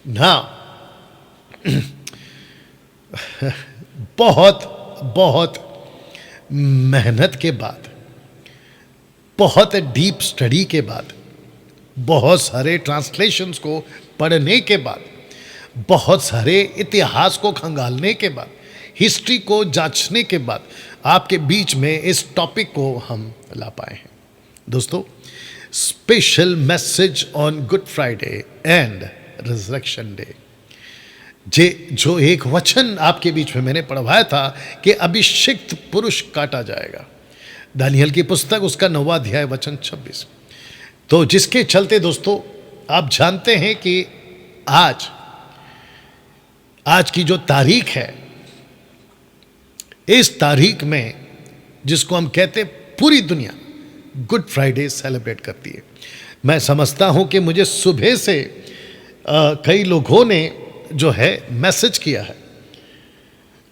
ना बहुत बहुत मेहनत के बाद, बहुत डीप स्टडी के बाद, बहुत सारे ट्रांसलेशंस को पढ़ने के बाद, बहुत सारे इतिहास को खंगालने के बाद, हिस्ट्री को जांचने के बाद आपके बीच में इस टॉपिक को हम ला पाए हैं। दोस्तों, special message on good Friday and resurrection day. जो एक वचन आपके बीच में मैंने पढ़वाया था कि अभिषिक्त पुरुष काटा जाएगा, दानियल की पुस्तक उसका 9वां अध्याय वचन 26। तो जिसके चलते दोस्तों आप जानते हैं कि आज की जो तारीख है, इस तारीख में जिसको हम कहते पूरी दुनिया गुड फ्राइडे सेलिब्रेट करती है। मैं समझता हूं कि मुझे सुबह से कई लोगों ने जो है मैसेज किया है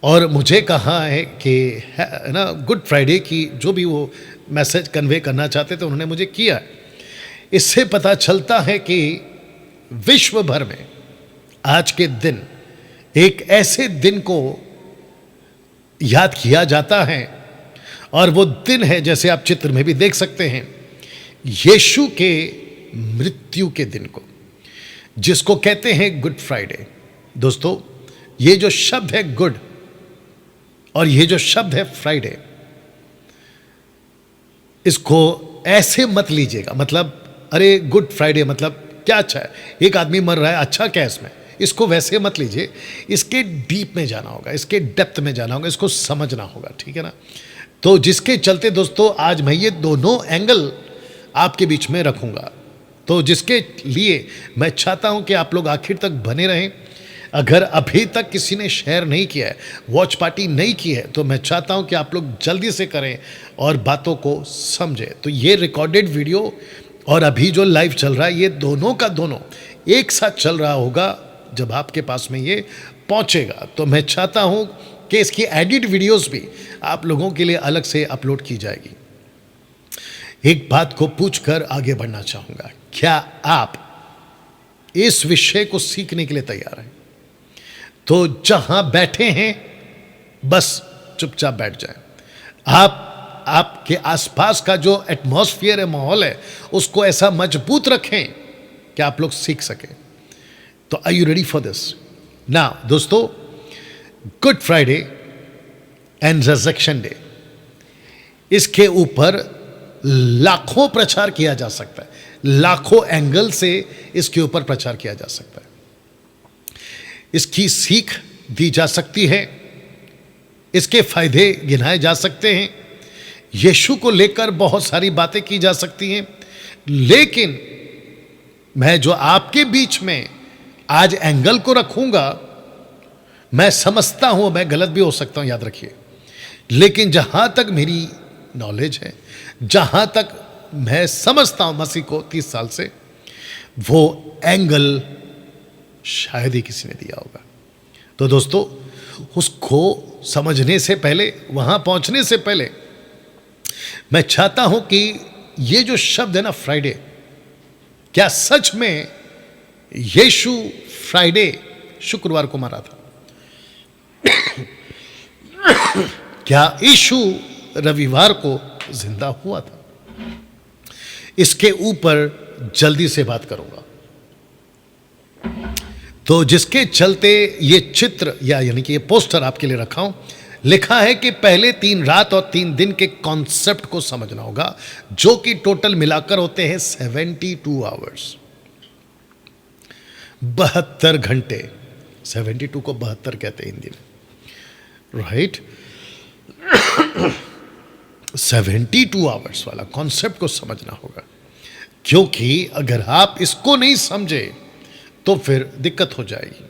और मुझे कहा है कि है ना, गुड फ्राइडे की जो भी वो मैसेज कन्वे करना चाहते थे उन्होंने मुझे किया है। इससे पता चलता है कि विश्व भर में आज के दिन एक ऐसे दिन को याद किया जाता है और वो दिन है, जैसे आप चित्र में भी देख सकते हैं, यीशु के मृत्यु के दिन को, जिसको कहते हैं गुड फ्राइडे। दोस्तों, ये जो शब्द है गुड और ये जो शब्द है फ्राइडे, इसको ऐसे मत लीजिएगा, मतलब अरे गुड फ्राइडे मतलब क्या अच्छा है, एक आदमी मर रहा है, अच्छा क्या है इसमें, इसको वैसे मत लीजिए। इसके डीप में जाना होगा, इसके डेप्थ में जाना होगा, इसको समझना होगा, ठीक है ना। तो जिसके चलते दोस्तों आज मैं ये दोनों एंगल आपके बीच में रखूंगा, तो जिसके लिए मैं चाहता हूं कि आप लोग आखिर तक बने रहें। अगर अभी तक किसी ने शेयर नहीं किया है, वॉच पार्टी नहीं की है, तो मैं चाहता हूं कि आप लोग जल्दी से करें और बातों को समझें। तो ये रिकॉर्डेड वीडियो और अभी जो लाइव चल रहा है, ये दोनों का दोनों एक साथ चल रहा होगा जब आपके पास में ये पहुंचेगा। तो मैं चाहता हूं कि इसकी एडिट वीडियोस भी आप लोगों के लिए अलग से अपलोड की जाएगी। एक बात को पूछकर आगे बढ़ना चाहूंगा, क्या आप इस विषय को सीखने के लिए तैयार हैं? तो जहां बैठे हैं बस चुपचाप बैठ जाएं। आपके आसपास का जो एटमॉस्फेयर है, माहौल है, उसको ऐसा मजबूत रखें कि आप लोग सीख सकें। तो are you ready for this? Now दोस्तों, good Friday and resurrection day, इसके ऊपर लाखों प्रचार किया जा सकता है, लाखों एंगल से इसके ऊपर प्रचार किया जा सकता है, इसकी सीख दी जा सकती है, इसके फायदे गिनाए जा सकते हैं, यीशु को लेकर बहुत सारी बातें की जा सकती हैं। लेकिन मैं जो आपके बीच में आज एंगल को रखूंगा, मैं समझता हूं, मैं गलत भी हो सकता हूं, याद रखिए, लेकिन जहां तक मेरी नॉलेज है, जहां तक मैं समझता हूं मसीह को 30 साल से, वो एंगल शायद ही किसी ने दिया होगा। तो दोस्तों, उसको समझने से पहले, वहां पहुंचने से पहले, मैं चाहता हूं कि ये जो शब्द है ना फ्राइडे, क्या सच में यीशु फ्राइडे शुक्रवार को मरा था? क्या यीशु रविवार को जिंदा हुआ था? इसके ऊपर जल्दी से बात करूंगा। तो जिसके चलते ये चित्र यानी कि ये पोस्टर आपके लिए रखा हूं, लिखा है कि पहले 3 रात और 3 दिन के कॉन्सेप्ट को समझना होगा, जो कि टोटल मिलाकर होते हैं 72 आवर्स, 72 घंटे। 72 को 72 कहते हैं हिंदी में, राइट? 72 आवर्स वाला कॉन्सेप्ट को समझना होगा, क्योंकि अगर आप इसको नहीं समझे तो फिर दिक्कत हो जाएगी,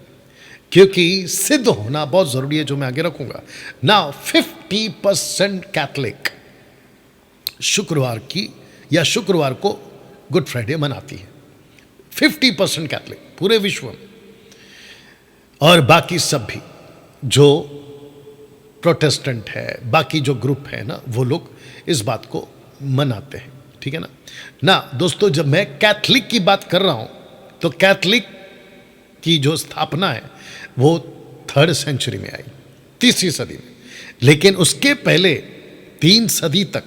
क्योंकि सिद्ध होना बहुत जरूरी है, जो मैं आगे रखूंगा। नाउ 50% कैथलिक शुक्रवार की या शुक्रवार को गुड फ्राइडे मनाती है, 50% कैथलिक पूरे विश्व में, और बाकी सब भी जो प्रोटेस्टेंट है, बाकी जो ग्रुप है ना, वो लोग इस बात को मनाते हैं, ठीक है ना। ना दोस्तों, जब मैं कैथलिक की बात कर रहा हूं तो कैथलिक की जो स्थापना है वो 3rd सेंचुरी में आई, 3री सदी में। लेकिन उसके पहले 3 सदी तक,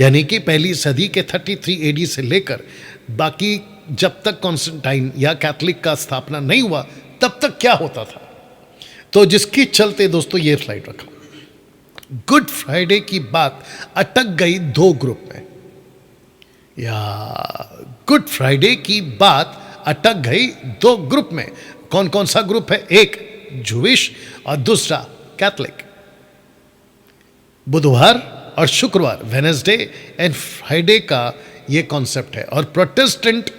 यानी कि पहली सदी के 33 एडी से लेकर बाकी जब तक कॉन्स्टेंटाइन या कैथोलिक का स्थापना नहीं हुआ तब तक क्या होता था, तो जिसकी चलते दोस्तों ये स्लाइड रखा। गुड फ्राइडे की बात अटक गई 2 ग्रुप में, या गुड फ्राइडे की बात अटक गई 2 ग्रुप में। कौन कौन सा ग्रुप है? एक जूविश और दूसरा कैथोलिक। बुधवार और शुक्रवार, वेडनेसडे एंड फ्राइडे का ये कॉन्सेप्ट है। और प्रोटेस्टेंट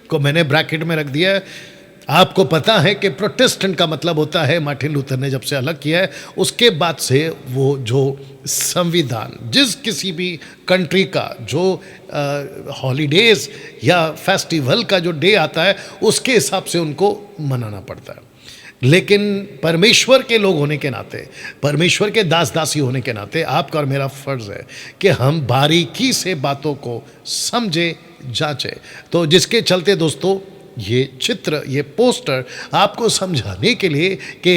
को मैंने ब्रैकेट में रख दिया है। आपको पता है कि प्रोटेस्टेंट का मतलब होता है, मार्टिन लूथर ने जब से अलग किया है उसके बाद से वो जो संविधान जिस किसी भी कंट्री का जो हॉलीडेज या फेस्टिवल का जो डे आता है उसके हिसाब से उनको मनाना पड़ता है। लेकिन परमेश्वर के लोग होने के नाते, परमेश्वर के दास दासी होने के नाते आपका और मेरा फर्ज है कि हम बारीकी से बातों को समझे, जांचे। तो जिसके चलते दोस्तों ये चित्र, ये पोस्टर आपको समझाने के लिए कि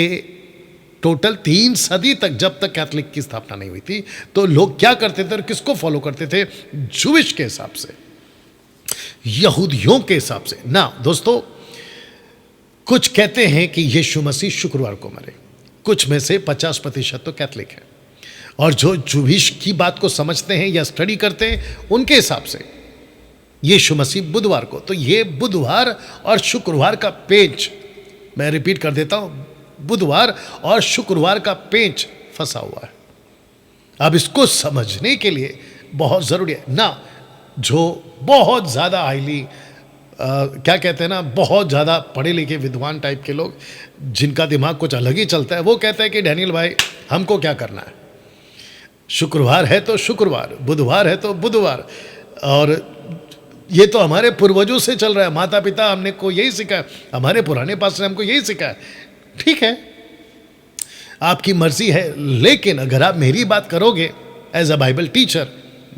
टोटल 3 सदी तक, जब तक कैथोलिक की स्थापना नहीं हुई थी, तो लोग क्या करते थे और किसको फॉलो करते थे? जूविश के हिसाब से, यहूदियों के हिसाब से ना। दोस्तों कुछ कहते हैं कि यीशु मसीह शुक्रवार को मरे, कुछ में से 50% तो कैथोलिक है, और जो जूविश की बात को समझते हैं या स्टडी करते हैं उनके हिसाब से यीशु मसीह बुधवार को। तो ये बुधवार और शुक्रवार का पेंच, मैं रिपीट कर देता हूं, बुधवार और शुक्रवार का पेंच फंसा हुआ है। अब इसको समझने के लिए बहुत ज़रूरी है ना, जो बहुत ज़्यादा हाईली क्या कहते हैं ना, बहुत ज़्यादा पढ़े लिखे विद्वान टाइप के लोग जिनका दिमाग कुछ अलग ही चलता है, वो कहते हैं कि डैनियल भाई हमको क्या करना है, शुक्रवार है तो शुक्रवार, बुधवार है तो बुधवार, और ये तो हमारे पूर्वजों से चल रहा है, माता पिता हमने को यही सिखाया, हमारे पुराने पास ने हमको यही सिखाया। ठीक है, आपकी मर्जी है, लेकिन अगर आप मेरी बात करोगे एज अ बाइबल टीचर,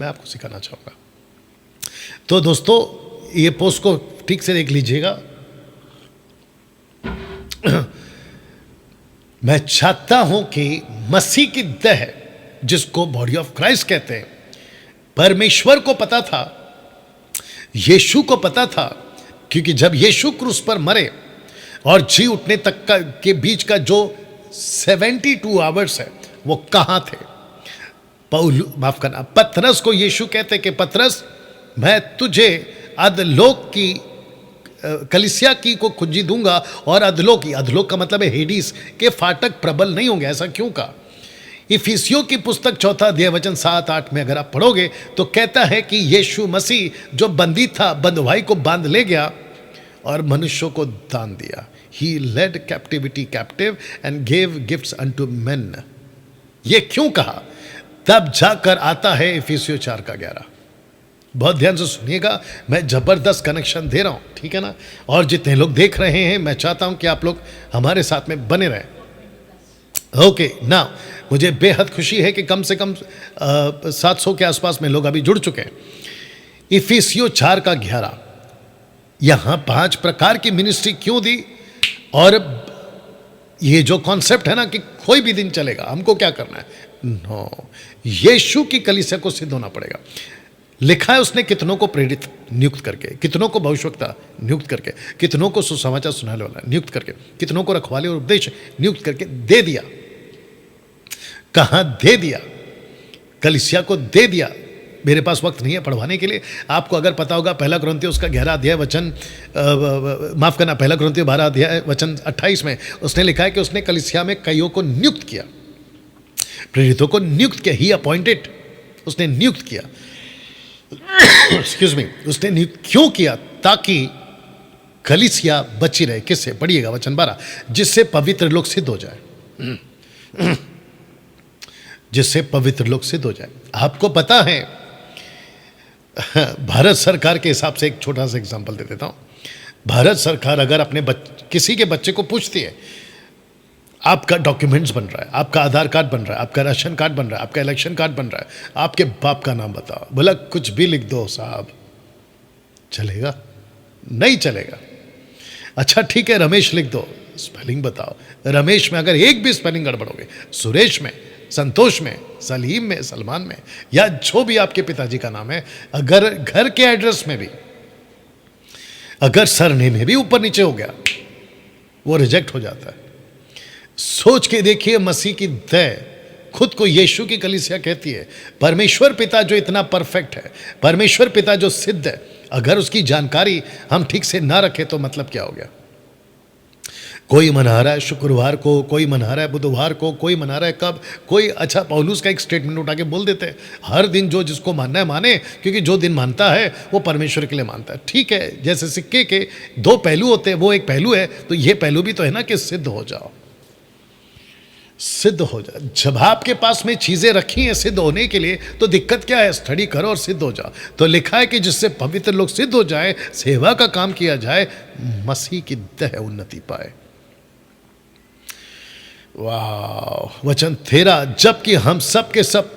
मैं आपको सिखाना चाहूँगा। तो दोस्तों ये पोस्ट को ठीक से देख लीजिएगा। मैं चाहता हूं कि मसीह की देह, जिसको बॉडी ऑफ क्राइस्ट कहते हैं, परमेश्वर को पता था, यीशु को पता था, क्योंकि जब यीशु क्रूस पर मरे और जी उठने तक का के बीच का जो 72 आवर्स है वो कहां थे? माफ करना, पतरस को यीशु कहते कि पतरस मैं तुझे अधलोक की कलिसिया की को खुजी दूंगा, और अधलोक की, अधलोक का मतलब है हेडीस के फाटक प्रबल नहीं होंगे। ऐसा क्यों कहा? इफिसियों की पुस्तक 4 अध्याय वचन 7-8 में अगर आप पढ़ोगे तो कहता है कि यीशु मसीह जो बंदी था, बंधुआई को बांध ले गया और मनुष्यों को दान दिया। He led captivity captive and gave gifts unto men. ये क्यों कहा? तब जाकर आता है इफिसियों 4:11। बहुत ध्यान से सुनिएगा, मैं जबरदस्त कनेक्शन दे रहा हूं, ठीक है ना। और जितने लोग देख रहे हैं, मैं चाहता हूं कि आप लोग हमारे साथ में बने रहें। ओके ना, मुझे बेहद खुशी है कि कम से कम 700 के आसपास में लोग अभी जुड़ चुके हैं। इफिसियों 4:11, यहां 5 प्रकार की मिनिस्ट्री क्यों दी, और ये जो कॉन्सेप्ट है ना कि कोई भी दिन चलेगा, हमको क्या करना है? नो, यीशु की कलीसिया को सिद्ध होना पड़ेगा। लिखा है उसने कितनों को प्रेरित नियुक्त करके, कितनों को भविष्यवक्ता नियुक्त करके, कितनों को सुसमाचार सुनाने वाला नियुक्त करके, कितनों को रखवाले और उपदेश नियुक्त करके दे दिया। कहां दे दिया? कलीसिया को दे दिया। मेरे पास वक्त नहीं है पढ़वाने के लिए। आपको अगर पता होगा 1 कुरिन्थियों उसका 11 अध्याय वचन माफ करना 1 कुरिन्थियों 12 अध्याय वचन 28 में उसने लिखा है कि उसने कलीसिया में कईयों को नियुक्त किया, प्रेरितों को नियुक्त किया। ही अपॉइंटेड, उसने नियुक्त किया। एक्सक्यूज मी, उसने नियुक्त क्यों किया? ताकि कलीसिया बची रहे। किससे? पढ़िएगा वचन 12, जिससे पवित्र लोग सिद्ध हो जाए, जिससे पवित्र लोग सिद्ध हो जाए। आपको पता है, भारत सरकार के हिसाब से एक छोटा सा एग्जांपल दे देता हूं। भारत सरकार अगर अपने किसी के बच्चे को पूछती है, आपका डॉक्यूमेंट्स बन रहा है, आपका आधार कार्ड बन रहा है, आपका राशन कार्ड बन रहा है, आपका इलेक्शन कार्ड बन रहा है, आपके बाप का नाम बताओ, बोला कुछ भी लिख दो साहब, चलेगा? नहीं चलेगा। अच्छा ठीक है, रमेश लिख दो, स्पेलिंग बताओ। रमेश में अगर एक भी स्पेलिंग गड़बड़ हो गई, सुरेश में, संतोष में, सलीम में, सलमान में, या जो भी आपके पिताजी का नाम है, अगर घर के एड्रेस में भी अगर सरनेम में भी ऊपर नीचे हो गया, वो रिजेक्ट हो जाता है। सोच के देखिए, मसीह की दया खुद को यीशु की कलीसिया कहती है। परमेश्वर पिता जो इतना परफेक्ट है, परमेश्वर पिता जो सिद्ध है, अगर उसकी जानकारी हम ठीक से ना रखें तो मतलब क्या हो गया? कोई मना रहा है शुक्रवार को, कोई मना रहा है बुधवार को, कोई मना रहा है कब, कोई अच्छा पौलुस का एक स्टेटमेंट उठा के बोल देते हैं, हर दिन जो जिसको मानना है माने, क्योंकि जो दिन मानता है वो परमेश्वर के लिए मानता है। ठीक है, जैसे सिक्के के दो पहलू होते हैं, वो एक पहलू है, तो ये पहलू भी तो है ना कि सिद्ध हो जाओ, सिद्ध हो जाए। जब आपके पास में चीजें रखी हैं सिद्ध होने के लिए, तो दिक्कत क्या है? स्टडी करो और सिद्ध हो जाओ। तो लिखा है कि जिससे पवित्र लोग सिद्ध हो जाए, सेवा का काम किया जाए, मसीह की दया उन्नति पाए। वाह, वचन 13, जबकि हम सब के सब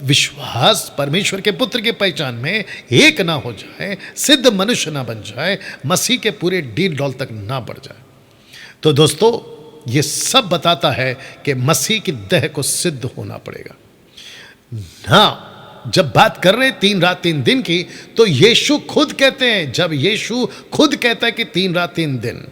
विश्वास परमेश्वर के पुत्र की पहचान में एक ना हो जाए, सिद्ध मनुष्य ना बन जाए, मसीह के पूरे डील डॉल तक ना बढ़ जाए। तो दोस्तों, ये सब बताता है कि मसीह की देह को सिद्ध होना पड़ेगा ना। जब बात कर रहे हैं 3 रात 3 दिन की, तो यीशु खुद कहते हैं, जब यीशु खुद कहता है कि 3 रात 3 दिन,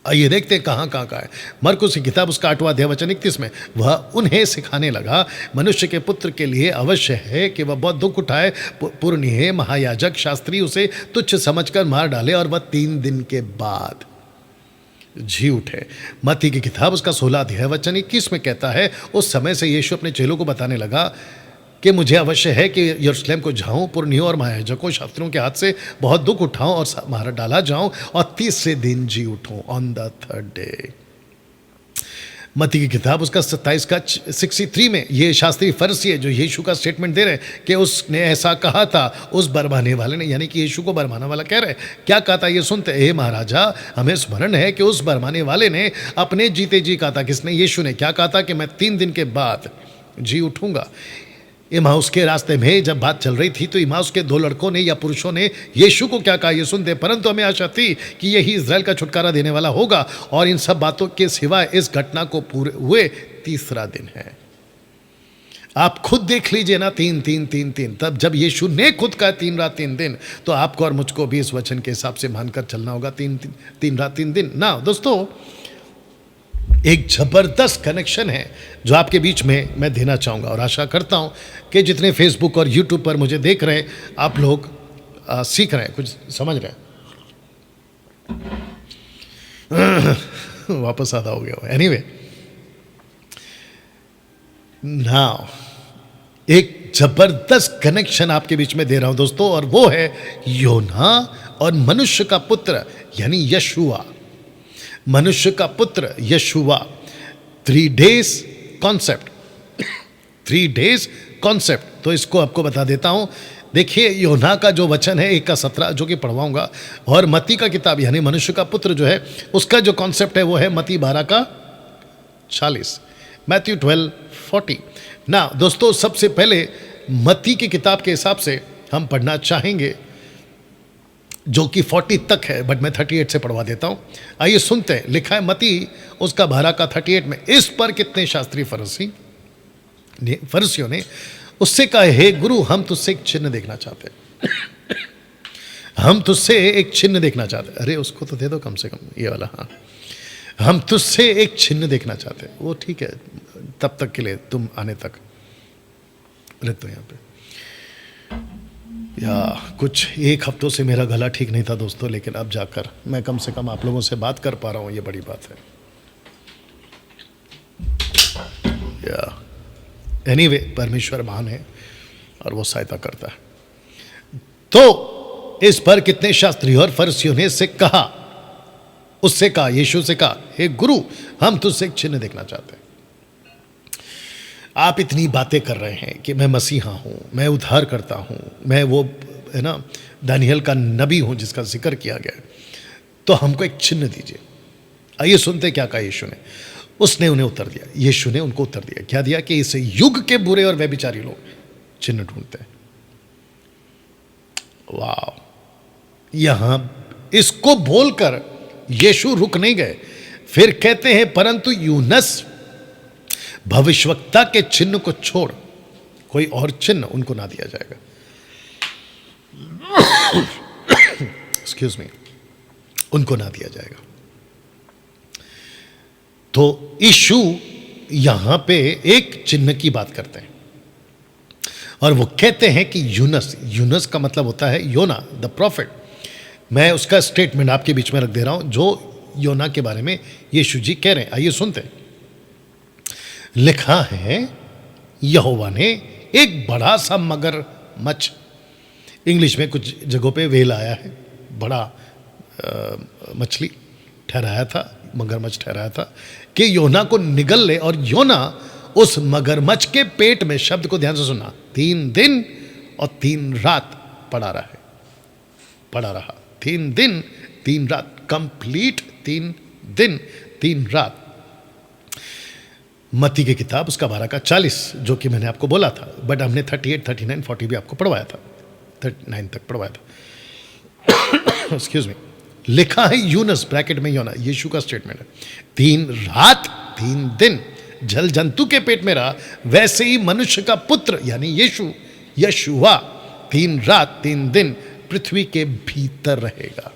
आइए देखते हैं कहाँ कहाँ का है। मरकुस की किताब उसका 8वां अध्याय वचन 31 में, वह उन्हें सिखाने लगा, मनुष्य के पुत्र के लिए अवश्य है कि वह बहुत दुख उठाए, पुरनीय महायाजक शास्त्री उसे तुच्छ समझकर मार डाले और वह 3 दिन के बाद जी उठे। मत्ती की किताब उसका 16 अध्याय वचन 21 में कहता है, उस समय से यीशु अपने चेलों को बताने लगा कि मुझे अवश्य है कि यरूशलेम को जाऊं, पुरनियों और महायाजकों शास्त्रियों के हाथ से बहुत दुख उठाऊं और मार डाला जाऊं और तीसरे दिन जी उठूं, ऑन द 3rd डे। मत्ती की किताब उसका 27 का 63 में ये शास्त्री फरीसी है जो यीशु का स्टेटमेंट दे रहे हैं कि उसने ऐसा कहा था, उस बरमाने वाले ने, यानी कि यीशु को बरमाना वाला कह रहे हैं। क्या कहा था ये सुनते, हे महाराजा, हमें स्मरण है कि उस बरमाने वाले ने अपने जीते जी कहा था। किसने? यीशु ने। क्या कहा था? कि मैं 3 दिन के बाद जी उठूंगा। इमाउस के रास्ते में जब बात चल रही थी, तो इमाउस के 2 लड़कों ने या पुरुषों ने यीशु को क्या कहा ये सुनते, परंतु हमें आशा थी कि यही इज़राइल का छुटकारा देने वाला होगा, और इन सब बातों के सिवाय इस घटना को पूरे हुए 3रा दिन है। आप खुद देख लीजिए ना, 3 3 3 3। तब जब यीशु ने खुद कहा 3 रात 3 दिन, तो आपको और मुझको भी इस वचन के हिसाब से मानकर चलना होगा। 3 रात 3 दिन ना। दोस्तों, एक जबरदस्त कनेक्शन है जो आपके बीच में मैं देना चाहूँगा, और आशा करता हूँ कि जितने फेसबुक और यूट्यूब पर मुझे देख रहे हैं, आप लोग सीख रहे हैं, कुछ समझ रहे हैं। वापस आधा हो गया। एनीवे, नाउ एक जबरदस्त कनेक्शन आपके बीच में दे रहा हूं दोस्तों, और वो है योना और मनुष्य का पुत्र यानी यशुआ। मनुष्य का पुत्र यशुआ, 3 days कॉन्सेप्ट, 3 days कॉन्सेप्ट। तो इसको आपको बता देता हूं। देखिए, योना का जो वचन है 1 का 17 जो कि पढ़वाऊंगा, और मत्ती का किताब यानी मनुष्य का पुत्र जो है उसका जो कॉन्सेप्ट है वो है मत्ती 12 का 40, मैथ्यू 12:40 ना। दोस्तों, सबसे पहले मत्ती की किताब के हिसाब से हम पढ़ना चाहेंगे जो कि 40 तक है, बट मैं 38 से पढ़वा देता हूं। आइए सुनते हैं। लिखा है मत्ती उसका 12 का 38 में, इस पर कितने शास्त्री फरीसियों ने उससे कहा, हे गुरु, हम तुझसे एक चिन्ह देखना चाहते हैं। हम तुझसे एक चिन्ह देखना चाहते हैं। अरे उसको तो दे दो कम से कम, ये वाला। हाँ, हम तुझसे एक चिन्ह देखना चाहते हैं। वो ठीक है, तब तक के लिए, तुम आने तक रहते हो यहाँ पे। या कुछ 1 हफ्तों से मेरा गला ठीक नहीं था दोस्तों, लेकिन अब जाकर मैं कम से कम आप लोगों से बात कर पा रहा हूँ, ये बड़ी बात है। या एनीवे, परमेश्वर महान है और वो सहायता करता है। तो इस पर कितने शास्त्री और फरीसियों ने उससे कहा, यीशु से कहा, हे गुरु, हम तुझसे एक चिन्ह देखना चाहते हैं। आप इतनी बातें कर रहे हैं कि मैं मसीहा हूं, मैं उद्धार करता हूं, मैं वो है ना दानियल का नबी हूं जिसका जिक्र किया गया है, तो हमको एक चिन्ह दीजिए। आइए सुनते क्या कहा यीशु ने। उसने उन्हें उत्तर दिया, यीशु ने उनको उत्तर दिया। क्या दिया? कि इस युग के बुरे और व्यभिचारी लोग चिन्ह ढूंढते हैं। वाह, यहां इसको बोलकर यीशु रुक नहीं गए। फिर कहते हैं परंतु यूनस भविष्यवक्ता के चिन्ह को छोड़ कोई और चिन्ह उनको ना दिया जाएगा। एक्सक्यूज मी, उनको ना दिया जाएगा। तो यीशु यहां पे एक चिन्ह की बात करते हैं और वो कहते हैं कि यूनस का मतलब होता है योना द प्रॉफिट। मैं उसका स्टेटमेंट आपके बीच में रख दे रहा हूं जो योना के बारे में यीशु जी कह रहे हैं। आइए सुनते हैं। लिखा है यहोवा ने एक बड़ा सा मगरमच्छ, इंग्लिश में कुछ जगहों पे वेल आया है, बड़ा मछली ठहराया था, मगरमच्छ ठहराया था कि योना को निगल ले। और योना उस मगरमच्छ के पेट में, शब्द को ध्यान से सुनना, 3 दिन और 3 रात पड़ा रहा। 3 दिन 3 रात, कंप्लीट 3 दिन 3 रात। मत्ती की किताब उसका 12 का 40, जो कि मैंने आपको बोला था, बट हमने 38, 39, 40 भी आपको पढ़वाया था, 39 तक पढ़वाया था। Excuse me. लिखा है यूनस, ब्रैकेट में योना, यीशु का स्टेटमेंट है, 3 रात 3 दिन जल जंतु के पेट में रहा, वैसे ही मनुष्य का पुत्र यानी यशुआ 3 रात 3 दिन पृथ्वी के भीतर रहेगा।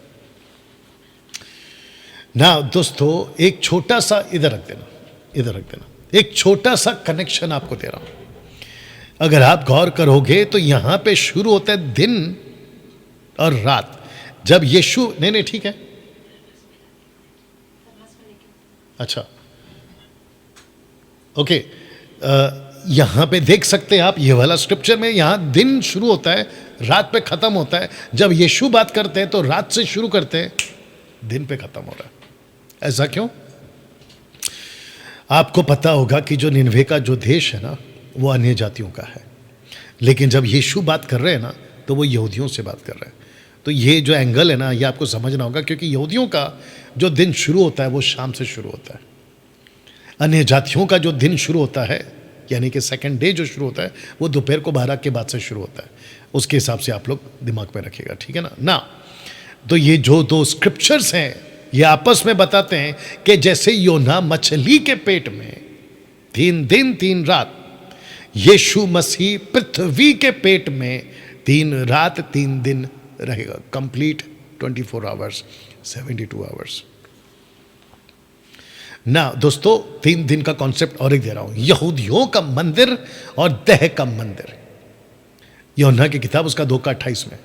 ना दोस्तों, एक छोटा सा इधर रख देना, एक छोटा सा कनेक्शन आपको दे रहा हूं। अगर आप गौर करोगे तो यहां पे शुरू होता है दिन और रात। जब यीशु, नहीं ठीक है, अच्छा ओके, यहां पे देख सकते हैं आप, ये वाला स्क्रिप्चर में यहां दिन शुरू होता है, रात पे खत्म होता है। जब यीशु बात करते हैं तो रात से शुरू करते हैं, दिन पे खत्म हो रहा है। ऐसा क्यों? आपको पता होगा कि जो निनवे का जो देश है ना, वो अन्य जातियों का है, लेकिन जब यीशु बात कर रहे हैं ना, तो वो यहूदियों से बात कर रहे हैं। तो ये जो एंगल है ना, ये आपको समझना होगा, क्योंकि यहूदियों का जो दिन शुरू होता है वो शाम से शुरू होता है। अन्य जातियों का जो दिन शुरू होता है, यानी कि सेकंड डे जो शुरू होता है, वो दोपहर को 12 के बाद से शुरू होता है। उसके हिसाब से आप लोग दिमाग में रखिएगा, ठीक है ना। तो ये जो 2 स्क्रिप्चर्स हैं, ये आपस में बताते हैं कि जैसे योना मछली के पेट में 3 दिन 3 रात, यीशु मसीह पृथ्वी के पेट में 3 रात 3 दिन रहेगा, कंप्लीट 24 आवर्स, 72 आवर्स। ना दोस्तों, 3 दिन का कॉन्सेप्ट और एक दे रहा हूं, यहूदियों का मंदिर और देह का मंदिर। यूहन्ना की किताब उसका 2 का 28 में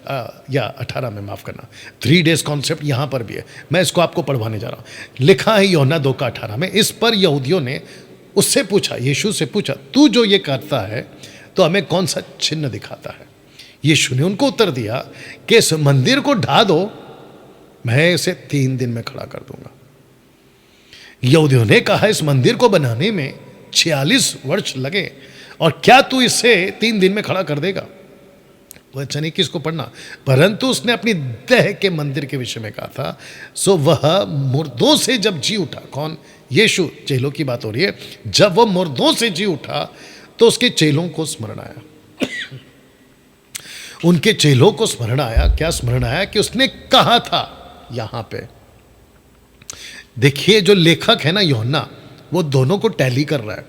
या 18 में, माफ करना, 3 डेज कॉन्सेप्ट यहां पर भी है। मैं इसको आपको पढ़वाने जा रहा हूं। लिखा है यूहन्ना 2 का 18 में, इस पर यहूदियों ने उससे पूछा, यीशु से पूछा, तू जो ये करता है तो हमें कौन सा चिन्ह दिखाता है? यीशु ने उनको उत्तर दिया कि इस मंदिर को ढा दो, मैं इसे 3 दिन में खड़ा कर दूंगा। यहूदियों ने कहा, इस मंदिर को बनाने में 46 वर्ष लगे और क्या तू इसे 3 दिन में खड़ा कर देगा? वह अच्छा नहीं किसको पढ़ना, परंतु उसने अपनी देह के मंदिर के विषय में कहा था। सो वह मुर्दों से जब जी उठा, कौन? यीशु, चेलों की बात हो रही है। जब वह मुर्दों से जी उठा तो उसके चेलों को स्मरण आया, उनके चेलों को स्मरण आया। क्या स्मरण आया? कि उसने कहा था, यहां पे देखिए जो लेखक है ना यूहन्ना, वो दोनों को टैली कर रहा है।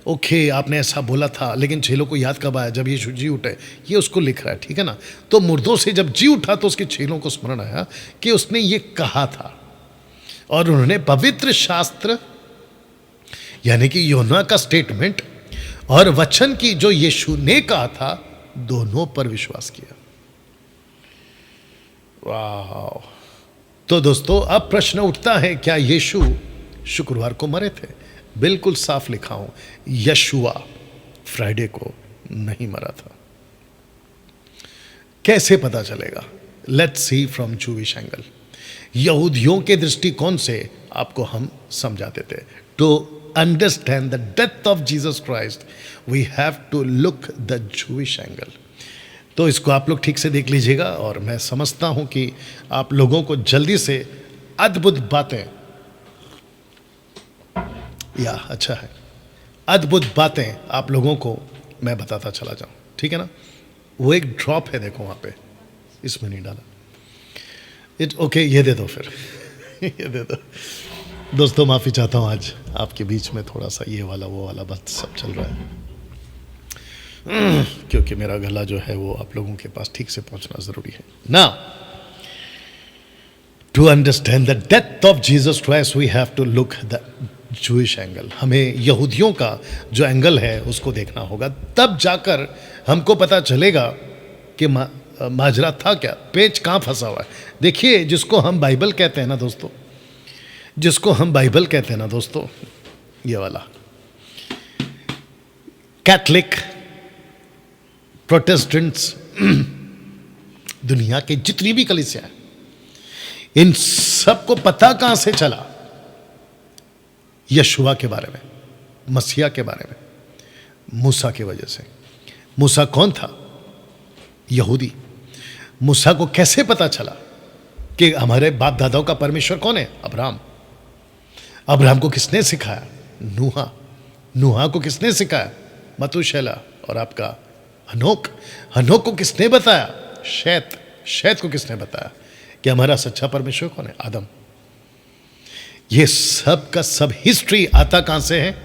ओके, आपने ऐसा बोला था, लेकिन चेलों को याद कब आया? जब यीशु जी उठे, ये उसको लिख रहा है, ठीक है ना। तो मुर्दों से जब जी उठा तो उसके चेलों को स्मरण आया कि उसने ये कहा था, और उन्होंने पवित्र शास्त्र यानी कि यूहन्ना का स्टेटमेंट और वचन की जो यीशु ने कहा था, दोनों पर विश्वास किया। वाह! तो दोस्तों, अब प्रश्न उठता है, क्या यीशु शुक्रवार को मरे थे? बिल्कुल साफ लिखा हूं, यशुआ फ्राइडे को नहीं मरा था। कैसे पता चलेगा? Let's see from Jewish angle. यहूदियों के दृष्टिकोण से आपको हम समझाते थे, to understand the death of Jesus Christ we have to look the Jewish angle. तो इसको आप लोग ठीक से देख लीजिएगा, और मैं समझता हूं कि आप लोगों को जल्दी से अद्भुत बातें, या अच्छा है, अद्भुत बातें आप लोगों को मैं बताता चला जाऊं, ठीक है ना। वो एक ड्रॉप है, देखो वहां पे, इसमें नहीं डाला, ओके, ये दे दो फिर। ये दे दो दोस्तों, माफ़ी चाहता हूँ, आज आपके बीच में थोड़ा सा ये वाला वो वाला बात सब चल रहा है, क्योंकि मेरा गला जो है वो आप लोगों के पास ठीक से पहुंचना ज़रूरी है ना। To understand the death of Jesus Christ we have to look the Jewish angle. हमें यहूदियों का जो एंगल है उसको देखना होगा, तब जाकर हमको पता चलेगा कि माजरा था क्या, पेच कहाँ फंसा हुआ है। देखिए, जिसको हम बाइबल कहते हैं ना दोस्तों, जिसको हम बाइबल कहते हैं ना दोस्तों, ये वाला कैथलिक, प्रोटेस्टेंट्स, दुनिया के जितनी भी कलीसियां हैं, इन सबको पता कहां से चला यशुआ के बारे में, मसीहा के बारे में? मूसा की वजह से। मूसा कौन था? यहूदी। मूसा को कैसे पता चला कि हमारे बाप दादाओं का परमेश्वर कौन है? अब्राहम। अब्राहम को किसने सिखाया? नूहा। नूहा को किसने सिखाया? मतूशेला। और आपका हनोक। हनोक को किसने बताया? शैत। शैत को किसने बताया कि हमारा सच्चा परमेश्वर कौन है? आदम। ये सब का सब हिस्ट्री आता कहां से है?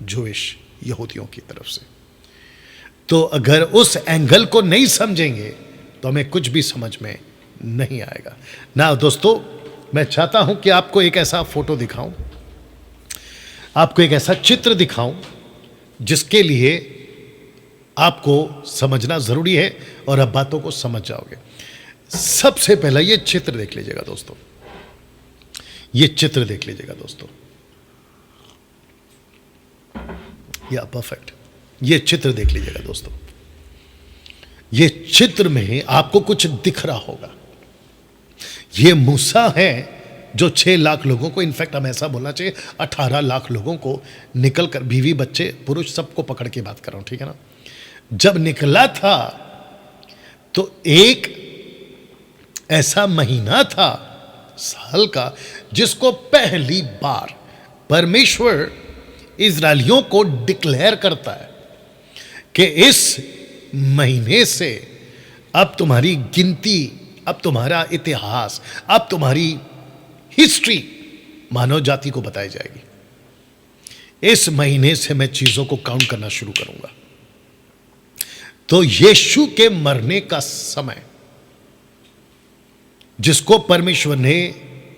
जूइश, यहूदियों की तरफ से। तो अगर उस एंगल को नहीं समझेंगे तो हमें कुछ भी समझ में नहीं आएगा ना। दोस्तों, मैं चाहता हूं कि आपको एक ऐसा फोटो दिखाऊं, आपको एक ऐसा चित्र दिखाऊं जिसके लिए आपको समझना जरूरी है और आप बातों को समझ जाओगे। सबसे पहला ये चित्र देख लीजिएगा दोस्तों, ये चित्र देख लीजिएगा दोस्तों, या परफेक्ट, ये चित्र देख लीजिएगा दोस्तों। ये चित्र में आपको कुछ दिख रहा होगा। ये मूसा है जो 6 लाख लोगों को, इनफैक्ट हम ऐसा बोलना चाहिए 18 लाख लोगों को निकल कर, बीवी बच्चे पुरुष सबको पकड़ के बात कर रहा हूं, ठीक है ना। जब निकला था तो एक ऐसा महीना था साल का जिसको पहली बार परमेश्वर इजरायलियों को डिक्लेयर करता है कि इस महीने से अब तुम्हारी गिनती, अब तुम्हारा इतिहास, अब तुम्हारी हिस्ट्री मानव जाति को बताई जाएगी। इस महीने से मैं चीजों को काउंट करना शुरू करूंगा। तो यीशु के मरने का समय जिसको परमेश्वर ने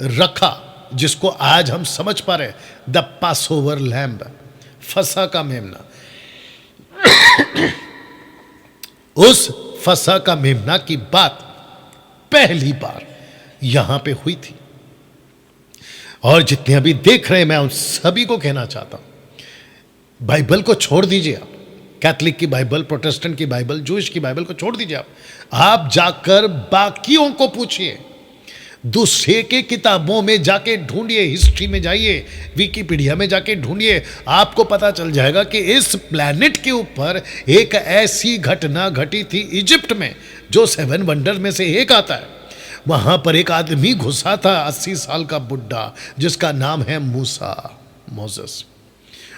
रखा, जिसको आज हम समझ पा रहे, द पासओवर लैम्ब, फसह का मेमना, उस फसह का मेमना की बात पहली बार यहां पे हुई थी। और जितने अभी देख रहे हैं, मैं उन सभी को कहना चाहता हूं, बाइबल को छोड़ दीजिए आप, कैथलिक की बाइबल, प्रोटेस्टेंट की बाइबल, जूइश की बाइबल को छोड़ दीजिए आप जाकर बाकियों को पूछिए, दूसरे के किताबों में जाके ढूंढिए, हिस्ट्री में जाइए, विकिपीडिया में जाके ढूंढिए, आपको पता चल जाएगा कि इस प्लैनेट के ऊपर एक ऐसी घटना घटी थी इजिप्ट में, जो 7 वंडर में से एक आता है। वहां पर एक आदमी घुसा था, 80 साल का बुड्ढा, जिसका नाम है मूसा, मोसेस।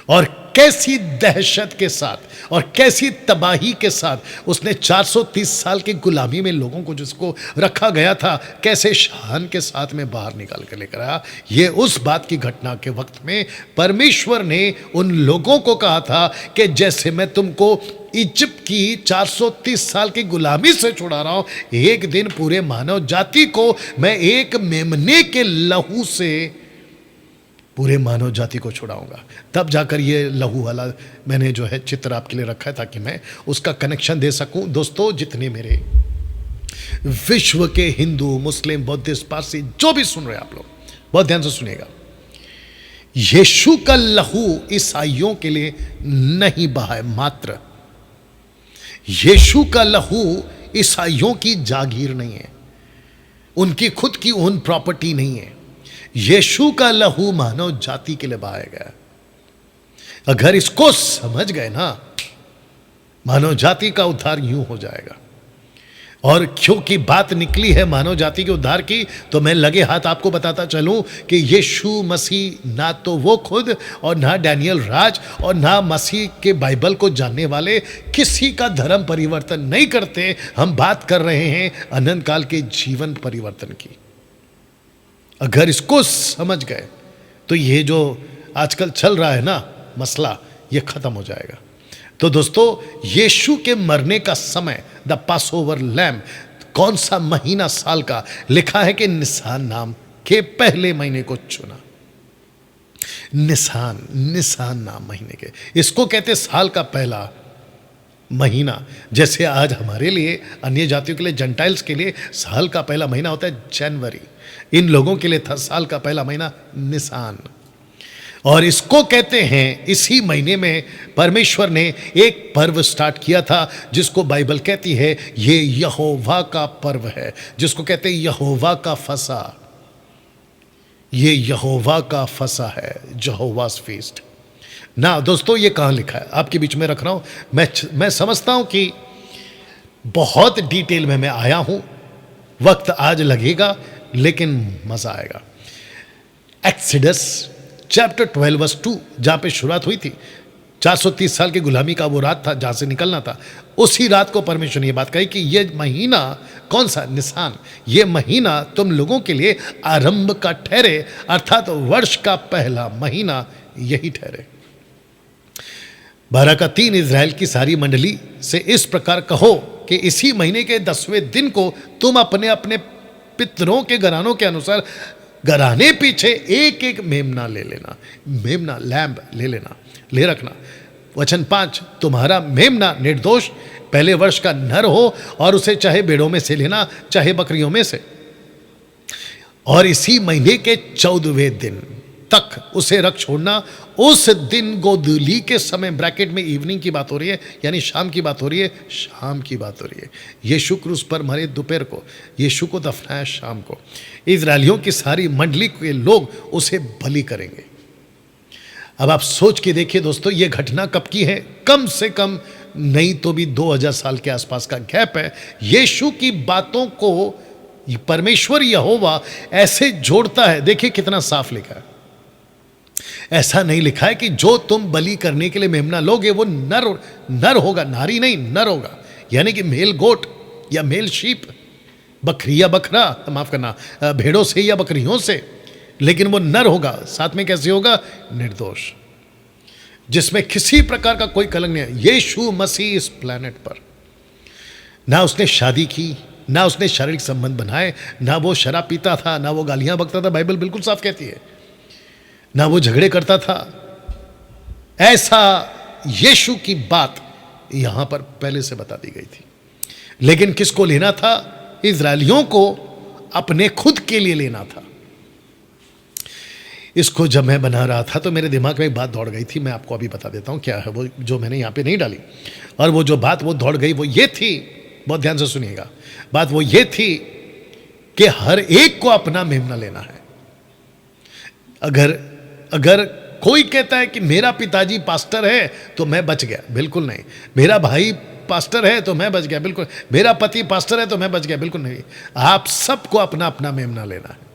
और कैसी दहशत के साथ और कैसी तबाही के साथ उसने 430 साल की गुलामी में लोगों को, जिसको रखा गया था, कैसे शान के साथ में बाहर निकाल कर लेकर आया। ये उस बात की घटना के वक्त में परमेश्वर ने उन लोगों को कहा था कि जैसे मैं तुमको इजिप्ट की 430 साल की गुलामी से छुड़ा रहा हूं, एक दिन पूरे मानव जाति को मैं एक मेमने के लहू से पूरे मानव जाति को छुड़ाऊंगा। तब जाकर ये लहू वाला मैंने जो है चित्र आपके लिए रखा है ताकि मैं उसका कनेक्शन दे सकूं। दोस्तों, जितने मेरे विश्व के हिंदू, मुस्लिम, बौद्धिस्ट, पारसी जो भी सुन रहे हैं आप लोग, बहुत ध्यान से सुनिएगा। यीशु का लहू ईसाइयों के लिए नहीं बहा है मात्र। यीशु का लहू ईसाइयों की जागीर नहीं है, उनकी खुद की ओन प्रॉपर्टी नहीं है। यीशु का लहू मानव जाति के लिए बहाया गया। अगर इसको समझ गए ना, मानव जाति का उद्धार यूं हो जाएगा। और क्योंकि बात निकली है मानव जाति के उद्धार की, तो मैं लगे हाथ आपको बताता चलूं कि यीशु मसीह ना तो वो खुद और ना डैनियल राज और ना मसीह के बाइबल को जानने वाले किसी का धर्म परिवर्तन नहीं करते। हम बात कर रहे हैं अनंत काल के जीवन परिवर्तन की। अगर इसको समझ गए तो ये जो आजकल चल रहा है ना मसला, ये खत्म हो जाएगा। तो दोस्तों, यीशु के मरने का समय, द पास ओवर लैम्ब, कौन सा महीना साल का? लिखा है कि निसान नाम के पहले महीने को चुना। निसान नाम महीने के, इसको कहते साल का पहला महीना। जैसे आज हमारे लिए, अन्य जातियों के लिए, जेंटाइल्स के लिए साल का पहला महीना होता है जनवरी, इन लोगों के लिए था साल का पहला महीना निसान। और इसको कहते हैं, इसी महीने में परमेश्वर ने एक पर्व स्टार्ट किया था जिसको बाइबल कहती है ये यहोवा का पर्व है, जिसको कहते हैं यहोवा का फसा। ये यहोवा का फसा है, यहोवास फीस्ट ना। दोस्तों, ये कहाँ लिखा है? आपके बीच में रख रहा हूं। मैं समझता हूं कि बहुत डिटेल में मैं आया हूं, वक्त आज लगेगा लेकिन मजा आएगा। एक्सोडस चैप्टर 12 वर्स 2, जहां पे शुरुआत हुई थी, 430 साल की गुलामी का वो रात था जहां से निकलना था, उसी रात को परमेश्वर ने ये बात कही कि ये महीना कौन सा? निसान। ये महीना तुम लोगों के लिए आरंभ का ठहरे, अर्थात वर्ष का पहला महीना यही ठहरे। 12 का 3, इज़राइल की सारी मंडली से इस प्रकार कहो कि इसी महीने के 10वें दिन को तुम अपने अपने पितरों के घरानों के अनुसार घराने पीछे एक एक मेमना ले लेना। मेमना, लैम्ब ले लेना, ले रखना। वचन 5, तुम्हारा मेमना निर्दोष पहले वर्ष का नर हो, और उसे चाहे भेड़ों में से लेना चाहे बकरियों में से, और इसी महीने के 14वें दिन तक उसे रख छोड़ना। उस दिन गोधूली के समय, ब्रैकेट में इवनिंग की बात हो रही है, यानी शाम की बात हो रही है, शाम की बात हो रही है। यीशु क्रूस पर मरे दोपहर को, यीशु को दफनाया शाम को। इजरायलियों की सारी मंडली के लोग उसे बलि करेंगे। अब आप सोच के देखिए दोस्तों, ये घटना कब की है? कम से कम नहीं तो भी 2000 साल के आसपास का गैप है। यीशु की बातों को परमेश्वर यहोवा ऐसे जोड़ता है। देखिए कितना साफ लिखा है। ऐसा नहीं लिखा है कि जो तुम बलि करने के लिए मेमना लोगे वो नर होगा, नारी नहीं, नर होगा, यानी कि मेल गोट या मेल शीप, बकरी या बकरा, माफ करना, भेड़ों से या बकरियों से, लेकिन वो नर होगा। साथ में कैसे होगा? निर्दोष, जिसमें किसी प्रकार का कोई कलंक नहीं है। यीशु मसीह इस प्लेनेट पर ना उसने शादी की, ना उसने शारीरिक संबंध बनाए, ना वो शराब पीता था, ना वो गालियां बकता था, बाइबल बिल्कुल साफ कहती है, ना वो झगड़े करता था। ऐसा यीशु की बात यहां पर पहले से बता दी गई थी। लेकिन किसको लेना था? इजरायलियों को अपने खुद के लिए लेना था। इसको जब मैं बना रहा था तो मेरे दिमाग में एक बात दौड़ गई थी, मैं आपको अभी बता देता हूं क्या है वो, जो मैंने यहां पे नहीं डाली। और वो जो बात वो दौड़ गई वो ये थी, बहुत ध्यान से सुनिएगा, बात वो ये थी कि हर एक को अपना मेमना लेना है। अगर कोई कहता है कि मेरा पिताजी पास्टर है तो मैं बच गया, बिल्कुल नहीं। मेरा भाई पास्टर है तो मैं बच गया, बिल्कुल। मेरा पति पास्टर है तो मैं बच गया, बिल्कुल नहीं। आप सबको अपना अपना मेमना लेना है।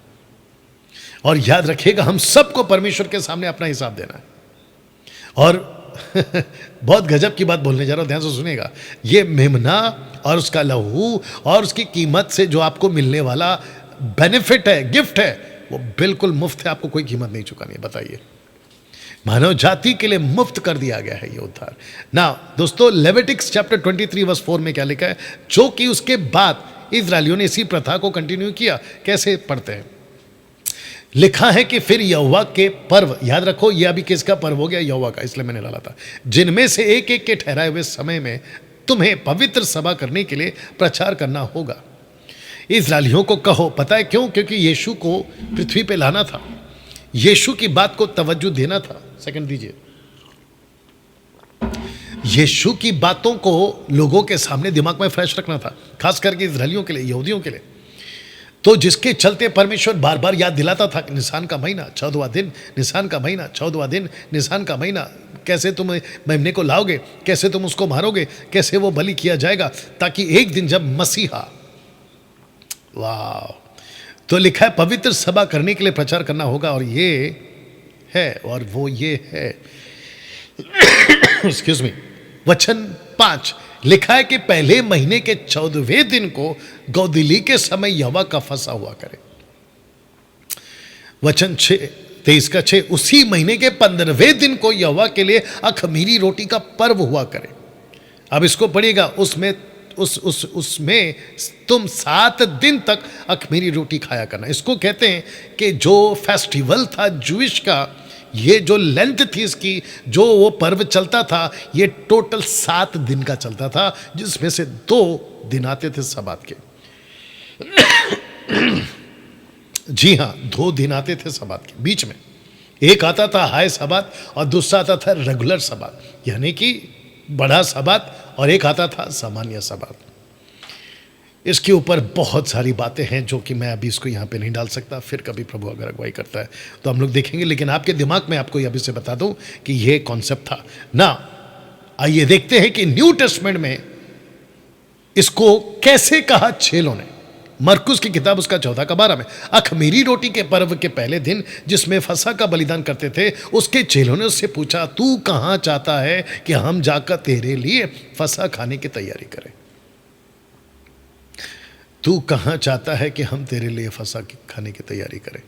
और याद रखिएगा, हम सबको परमेश्वर के सामने अपना हिसाब देना है। और बहुत गजब की बात बोलने जा रहा हूं, ध्यान से सुनिएगा। ये मेमना और उसका लहू और उसकी कीमत से जो आपको मिलने वाला बेनिफिट है, गिफ्ट है, वो बिल्कुल मुफ्त है, आपको कोई कीमत नहीं चुकानी है। बताइए, मानव जाति के लिए मुफ्त कर दिया गया है ये उद्धार ना। दोस्तों, लेविटिक्स चैप्टर 23 वर्स 4 में क्या लिखा है? जो कि उसके बाद इजरायलियों ने इसी प्रथा को कंटिन्यू किया। कैसे पढ़ते हैं? लिखा है कि फिर यहोवा के पर्व, याद रखो ये अभी किसका पर्व हो गया? यहोवा का, इसलिए मैंने डाला था। जिनमें से एक एक के ठहराए हुए समय में तुम्हें पवित्र सभा करने के लिए प्रचार करना होगा। इजरायलियों को कहो। पता है क्यों? क्योंकि यीशु को पृथ्वी पे लाना था, यीशु की बात को तवज्जो देना था। सेकंड दीजिए। यीशु की बातों को लोगों के सामने दिमाग में फ्रेश रखना था, खास करके इजरायलियों के लिए, यहूदियों के लिए। तो जिसके चलते परमेश्वर बार बार याद दिलाता था कि निसान का महीना 14वां दिन, निसान का महीना 14वां दिन, निसान का महीना, कैसे तुम मेमने को लाओगे, कैसे तुम उसको मारोगे, कैसे वो बलि किया जाएगा, ताकि एक दिन जब मसीहा, वाह, तो लिखा है पवित्र सभा करने के लिए प्रचार करना होगा। और ये है, और वो ये है एक्सक्यूज मी, वचन 5 लिखा है कि पहले महीने के 14वें दिन को गोधूली के समय यहोवा का फसा हुआ करे। वचन 23:6, उसी महीने के 15वें दिन को यहोवा के लिए अख़मीरी रोटी का पर्व हुआ करे। अब इसको पढ़िएगा, उसमें तुम 7 दिन तक अख़मीरी रोटी खाया करना। इसको कहते हैं कि जो फेस्टिवल था जूइश का, ये जो लेंथ थी इसकी, जो वो पर्व चलता था, ये टोटल 7 दिन का चलता था, जिसमें से 2 दिन आते थे सबात के। जी हाँ, 2 दिन आते थे सबात के बीच में। एक आता था हाय सबात और दूसरा आता था रेगुलर सबात, यानी कि बड़ा सबात, और एक आता था सामान्य सबात। इसके ऊपर बहुत सारी बातें हैं जो कि मैं अभी इसको यहाँ पे नहीं डाल सकता, फिर कभी प्रभु अगर अगुवाई करता है तो हम लोग देखेंगे। लेकिन आपके दिमाग में आपको अभी से बता दूं कि ये कॉन्सेप्ट था ना। आइए देखते हैं कि न्यू टेस्टमेंट में इसको कैसे कहा चेलों ने। मरकुस की किताब उसका 14:12 में, अख़मीरी रोटी के पर्व के पहले दिन जिसमें फसह का बलिदान करते थे, उसके चेलों ने उससे पूछा, तू कहाँ चाहता है कि हम जाकर तेरे लिए फसह खाने की तैयारी करें? तू कहाँ चाहता है कि हम तेरे लिए फसह खाने की तैयारी करें?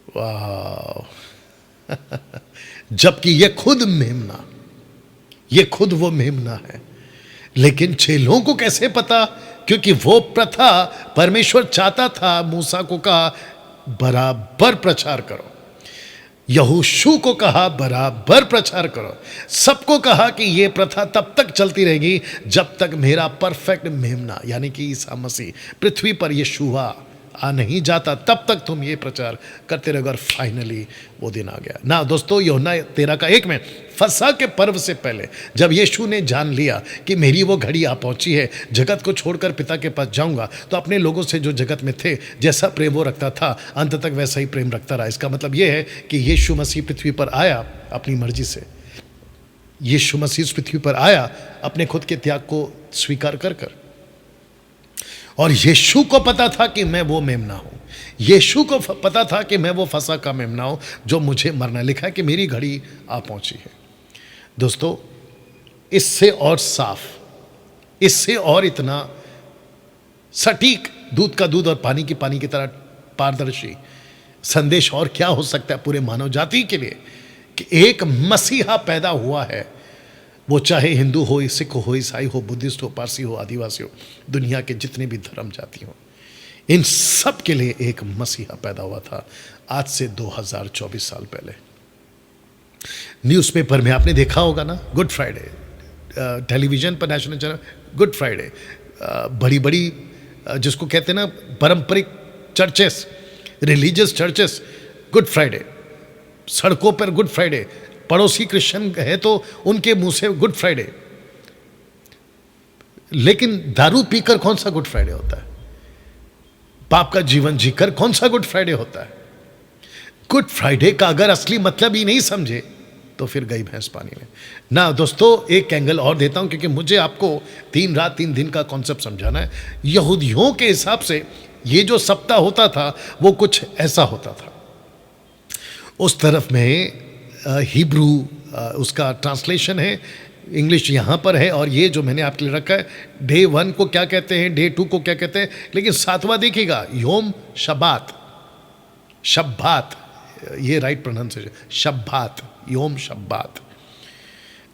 वाह! जबकि ये खुद मेमना, ये खुद वो मेमना है। लेकिन चेलों को कैसे पता? क्योंकि वो प्रथा परमेश्वर चाहता था। मूसा को कहा बराबर प्रचार करो, यहोशू को कहा बराबर प्रचार करो, सबको कहा कि ये प्रथा तब तक चलती रहेगी जब तक मेरा परफेक्ट मेमना यानी कि ईसा मसीह पृथ्वी पर यीशुआ आ नहीं जाता, तब तक तुम ये प्रचार करते रहोगे। और फाइनली वो दिन आ गया ना दोस्तों। यूहन्ना 13:1 में, फसह के पर्व से पहले जब यीशु ने जान लिया कि मेरी वो घड़ी आ पहुंची है, जगत को छोड़कर पिता के पास जाऊंगा, तो अपने लोगों से जो जगत में थे जैसा प्रेम वो रखता था, अंत तक वैसा ही प्रेम रखता रहा। इसका मतलब ये है कि यीशु मसीह पृथ्वी पर आया अपनी मर्जी से। यीशु मसीह पृथ्वी पर आया अपने खुद के त्याग को स्वीकार कर कर। और यीशु को पता था कि मैं वो मेमना हूं। यीशु को पता था कि मैं वो फसह का मेमना हूं जो मुझे मरना। लिखा है कि मेरी घड़ी आ पहुंची है। दोस्तों, इससे और साफ, इससे और इतना सटीक, दूध का दूध और पानी की पानी की तरह पारदर्शी संदेश और क्या हो सकता है पूरे मानव जाति के लिए कि एक मसीहा पैदा हुआ है। वो चाहे हिंदू हो, सिख हो, ईसाई हो, बुद्धिस्ट हो, पारसी हो, आदिवासी हो, दुनिया के जितने भी धर्म जाति हो, इन सब के लिए एक मसीहा पैदा हुआ था आज से 2024 साल पहले। न्यूज़पेपर में आपने देखा होगा ना, गुड फ्राइडे, टेलीविजन पर नेशनल चैनल गुड फ्राइडे, बड़ी बड़ी जिसको कहते हैं ना पारंपरिक churches, religious churches, good Friday, सड़कों पर गुड फ्राइडे, पड़ोसी क्रिश्चियन है तो उनके मुंह से गुड फ्राइडे। लेकिन दारू पीकर कौन सा गुड फ्राइडे होता है? पाप का जीवन जीकर कौन सा गुड फ्राइडे होता है? गुड फ्राइडे का अगर असली मतलब ही नहीं समझे तो फिर गई भैंस पानी में ना। दोस्तों, एक एंगल और देता हूं क्योंकि मुझे आपको 3 रात 3 दिन का कॉन्सेप्ट समझाना है। यहूदियों के हिसाब से ये जो सप्ताह होता था वो कुछ ऐसा होता था। उस तरफ में हिब्रू उसका ट्रांसलेशन है, इंग्लिश यहाँ पर है, और ये जो मैंने आपके लिए रखा है, डे 1 को क्या कहते हैं, डे 2 को क्या कहते हैं, लेकिन 7वां देखिएगा, योम शब्बात, शब्बात, ये राइट प्रोनाउंसिएशन, शब्बात, योम शब्बात।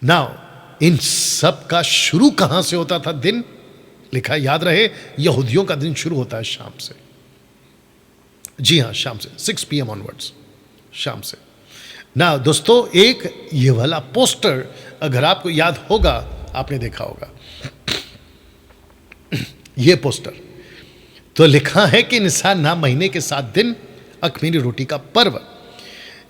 नाउ इन सब का शुरू कहाँ से होता था? दिन लिखा, याद रहे, यहूदियों का दिन शुरू होता है शाम से। जी हाँ, शाम से 6 PM ऑनवर्ड्स, शाम से ना। दोस्तों, एक ये वाला पोस्टर अगर आपको याद होगा, आपने देखा होगा ये पोस्टर, तो लिखा है कि निसान महीने के 7 दिन अख़मीरी रोटी का पर्व,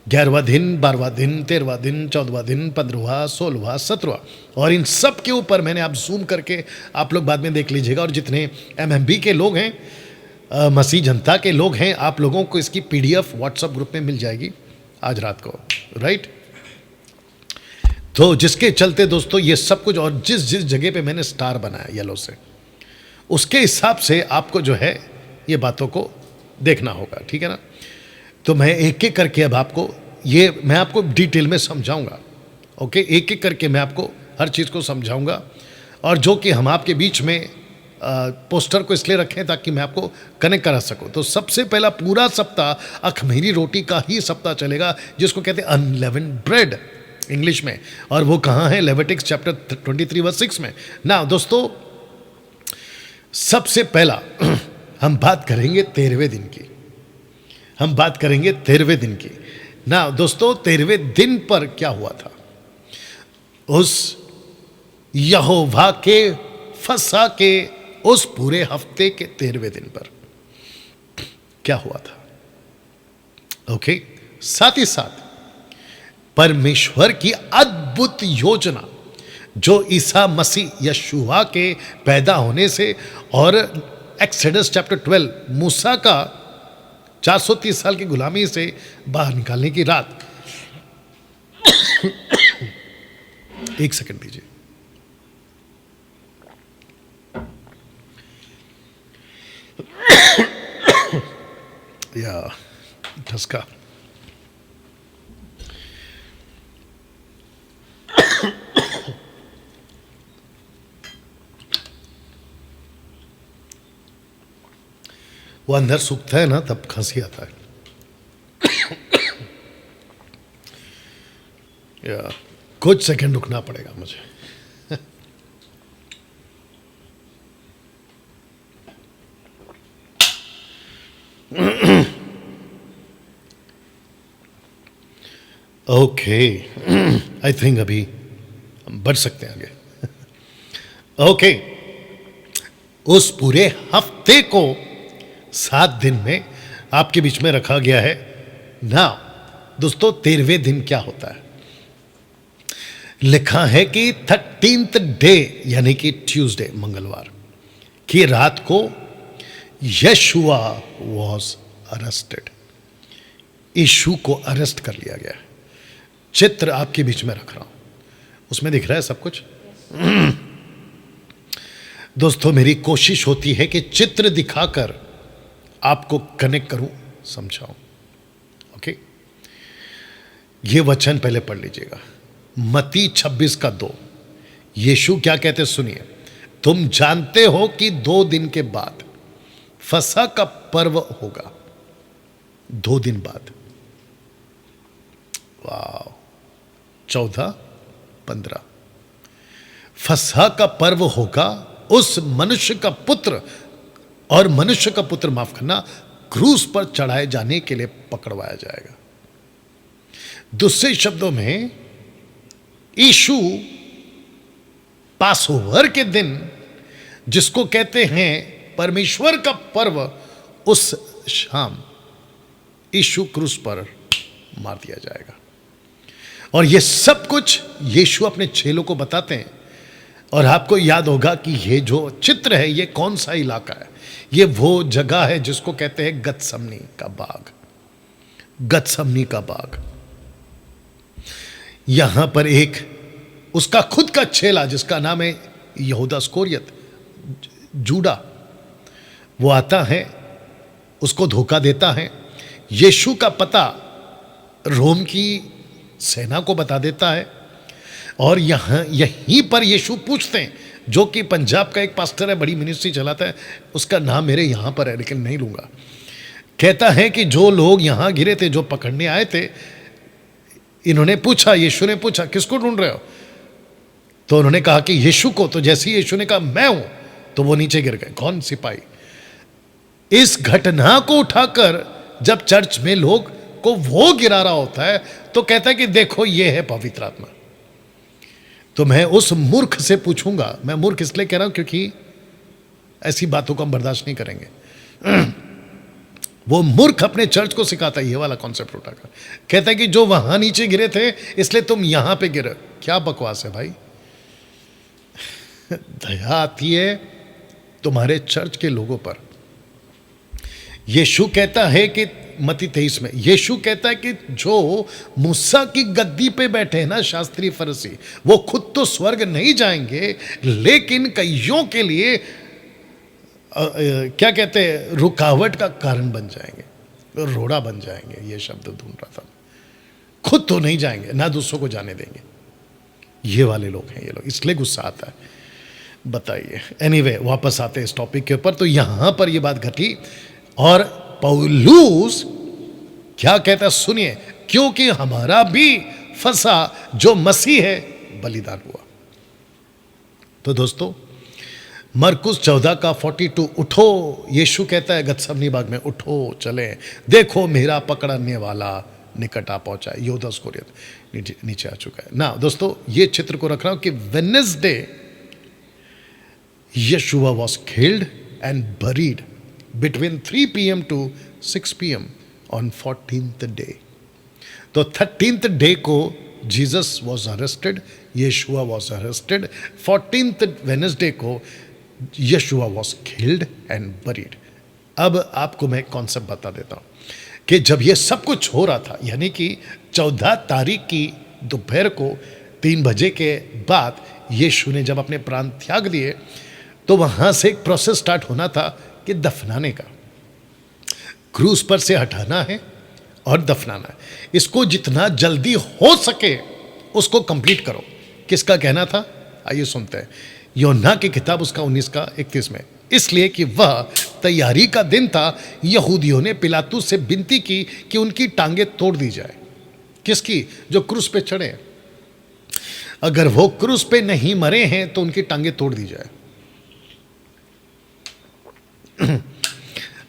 11वां दिन, 12वां दिन, 13वां दिन, 14वां दिन, 15वां, 16वां, 17वां, और इन सब के ऊपर मैंने आप जूम करके आप लोग बाद में देख लीजिएगा। और जितने MMB के लोग हैं, मसीह जनता के लोग हैं, आप लोगों को इसकी PDF व्हाट्सएप ग्रुप में मिल जाएगी आज रात को, राइट? तो जिसके चलते दोस्तों ये सब कुछ, और जिस जिस जगह पे मैंने स्टार बनाया येलो से, उसके हिसाब से आपको जो है ये बातों को देखना होगा, ठीक है ना? तो मैं एक एक करके अब आपको ये मैं आपको डिटेल में समझाऊंगा, ओके? एक एक करके मैं आपको हर चीज़ को समझाऊंगा, और जो कि हम आपके बीच में पोस्टर को इसलिए रखें ताकि मैं आपको कनेक्ट करा सकूं। तो सबसे पहला पूरा सप्ताह अखमीरी रोटी का ही सप्ताह चलेगा, जिसको कहते हैं अनलेवेंड ब्रेड इंग्लिश में, और वो कहाँ है? लेविटिक्स चैप्टर 23 वर्स 6 में। ना दोस्तों, सबसे पहला हम बात करेंगे 13वें दिन की। हम बात करेंगे 13वें दिन की। ना दोस्तों, 13वें दिन पर क्या हुआ था? उस यहोवा के फसह के उस पूरे हफ्ते के 13वें दिन पर क्या हुआ था? ओके, साथ ही साथ परमेश्वर की अद्भुत योजना जो ईसा मसीह यशुआ के पैदा होने से और एक्सोडस चैप्टर 12 मूसा का 430 साल की गुलामी से बाहर निकालने की रात। एक सेकंड दीजिए। या ठसका। वो अंदर सूखता है ना, तब खांसी आता है। या कुछ सेकंड रुकना पड़ेगा मुझे। ओके, आई थिंक अभी हम बढ़ सकते हैं आगे। ओके, उस पूरे हफ्ते को 7 दिन में आपके बीच में रखा गया है ना। दोस्तों, 13वें दिन क्या होता है? लिखा है कि 13th डे यानी कि ट्यूसडे, मंगलवार की रात को यशुआ वॉज अरेस्टेड। यीशु को अरेस्ट कर लिया गया। चित्र आपके बीच में रख रहा हूं, उसमें दिख रहा है सब कुछ। दोस्तों, मेरी कोशिश होती है कि चित्र दिखाकर आपको कनेक्ट करूं, समझाऊं। ओके, ये वचन पहले पढ़ लीजिएगा, मत्ती 26 का 2। यीशु क्या कहते सुनिए। तुम जानते हो कि 2 दिन के बाद फसह का पर्व होगा। 2 दिन बाद, वाह, 14-15 फसह का पर्व होगा। उस मनुष्य का पुत्र, और मनुष्य का पुत्र माफ करना, क्रूस पर चढ़ाए जाने के लिए पकड़वाया जाएगा। दूसरे शब्दों में, यीशु पासओवर के दिन, जिसको कहते हैं परमेश्वर का पर्व, उस शाम यीशु क्रूस पर मार दिया जाएगा। और ये सब कुछ यीशु अपने चेलों को बताते हैं। और आपको याद होगा कि ये जो चित्र है, ये कौन सा इलाका है? ये वो जगह है जिसको कहते हैं गतसमनी का बाग। गतसमनी का बाग। यहां पर एक उसका खुद का चेला, जिसका नाम है यहूदा इस्करियोत, जूडा, वो आता है, उसको धोखा देता है। यीशु का पता रोम की सेना को बता देता है। और यहीं पर यीशु पूछते हैं, जो कि पंजाब का एक पास्टर है, बड़ी मिनिस्ट्री चलाता है, उसका नाम मेरे यहां पर है लेकिन नहीं लूंगा। कहता है कि जो लोग यहां गिरे थे, जो पकड़ने आए थे, इन्होंने पूछा, यीशु ने पूछा, किसको ढूंढ रहे हो? तो उन्होंने कहा कि यीशु को। तो जैसे ही यीशु ने कहा मैं हूं, तो वो नीचे गिर गए। कौन? सिपाही। इस घटना को उठाकर जब चर्च में लोग को वो गिरा रहा होता है, तो कहता है कि देखो ये है पवित्र आत्मा। तो मैं उस मूर्ख से पूछूंगा, मैं मूर्ख इसलिए कह रहा हूं क्योंकि ऐसी बातों को हम बर्दाश्त नहीं करेंगे। वो मूर्ख अपने चर्च को सिखाता है ये वाला कॉन्सेप्ट उठाकर, कहता है कि जो वहां नीचे गिरे थे इसलिए तुम यहां पे गिरे। क्या बकवास है भाई। दया आती है तुम्हारे चर्च के लोगों पर। यीशु कहता है कि मत्ती 23 में यीशु कहता है कि जो मूसा की गद्दी पे बैठे हैं ना, शास्त्री फरीसी, वो खुद तो स्वर्ग नहीं जाएंगे, लेकिन कईयों के लिए क्या कहते हैं, रुकावट का कारण बन जाएंगे, रोड़ा बन जाएंगे। ये शब्द ढूंढ रहा था। खुद तो नहीं जाएंगे, ना दूसरों को जाने देंगे। ये वाले लोग हैं ये लोग, इसलिए गुस्सा आता है। बताइए। एनीवे वापस आते हैं इस टॉपिक के ऊपर। तो यहां पर ये बात घटी और पौलुस क्या कहता है सुनिए, क्योंकि हमारा भी फंसा जो मसीह है बलिदान हुआ। तो दोस्तों मरकुस 14 का 42, उठो, यीशु कहता है गत्समनी बाग में, उठो चले, देखो मेरा पकड़ने वाला निकट आ पहुंचा है। यूदा इस्करियोत नीचे आ चुका है ना। दोस्तों ये चित्र को रख रहा हूं कि Wednesday Yeshua was killed and buried between 3 p.m. to 6 p.m. on 14th day. तो 13th डे को Jesus was arrested, Yeshua was arrested. 14th Wednesday को Yeshua was killed and buried. अब आपको मैं कॉन्सेप्ट बता देता हूं कि जब ये सब कुछ हो रहा था, यानी कि 14 तारीख की दोपहर को 3 बजे के बाद यीशु ने जब अपने प्राण त्याग दिए, तो वहां से एक प्रोसेस स्टार्ट होना था कि दफनाने का, क्रूस पर से हटाना है और दफनाना है। इसको जितना जल्दी हो सके उसको कंप्लीट करो। किसका कहना था? आइए सुनते हैं यूहन्ना की किताब उसका 19 का 31 में। इसलिए कि वह तैयारी का दिन था, यहूदियों ने पिलातुस से विनती की कि उनकी टांगे तोड़ दी जाए। किसकी? जो क्रूस पे चढ़े। अगर वो क्रूस पे नहीं मरे हैं तो उनकी टांगे तोड़ दी जाए।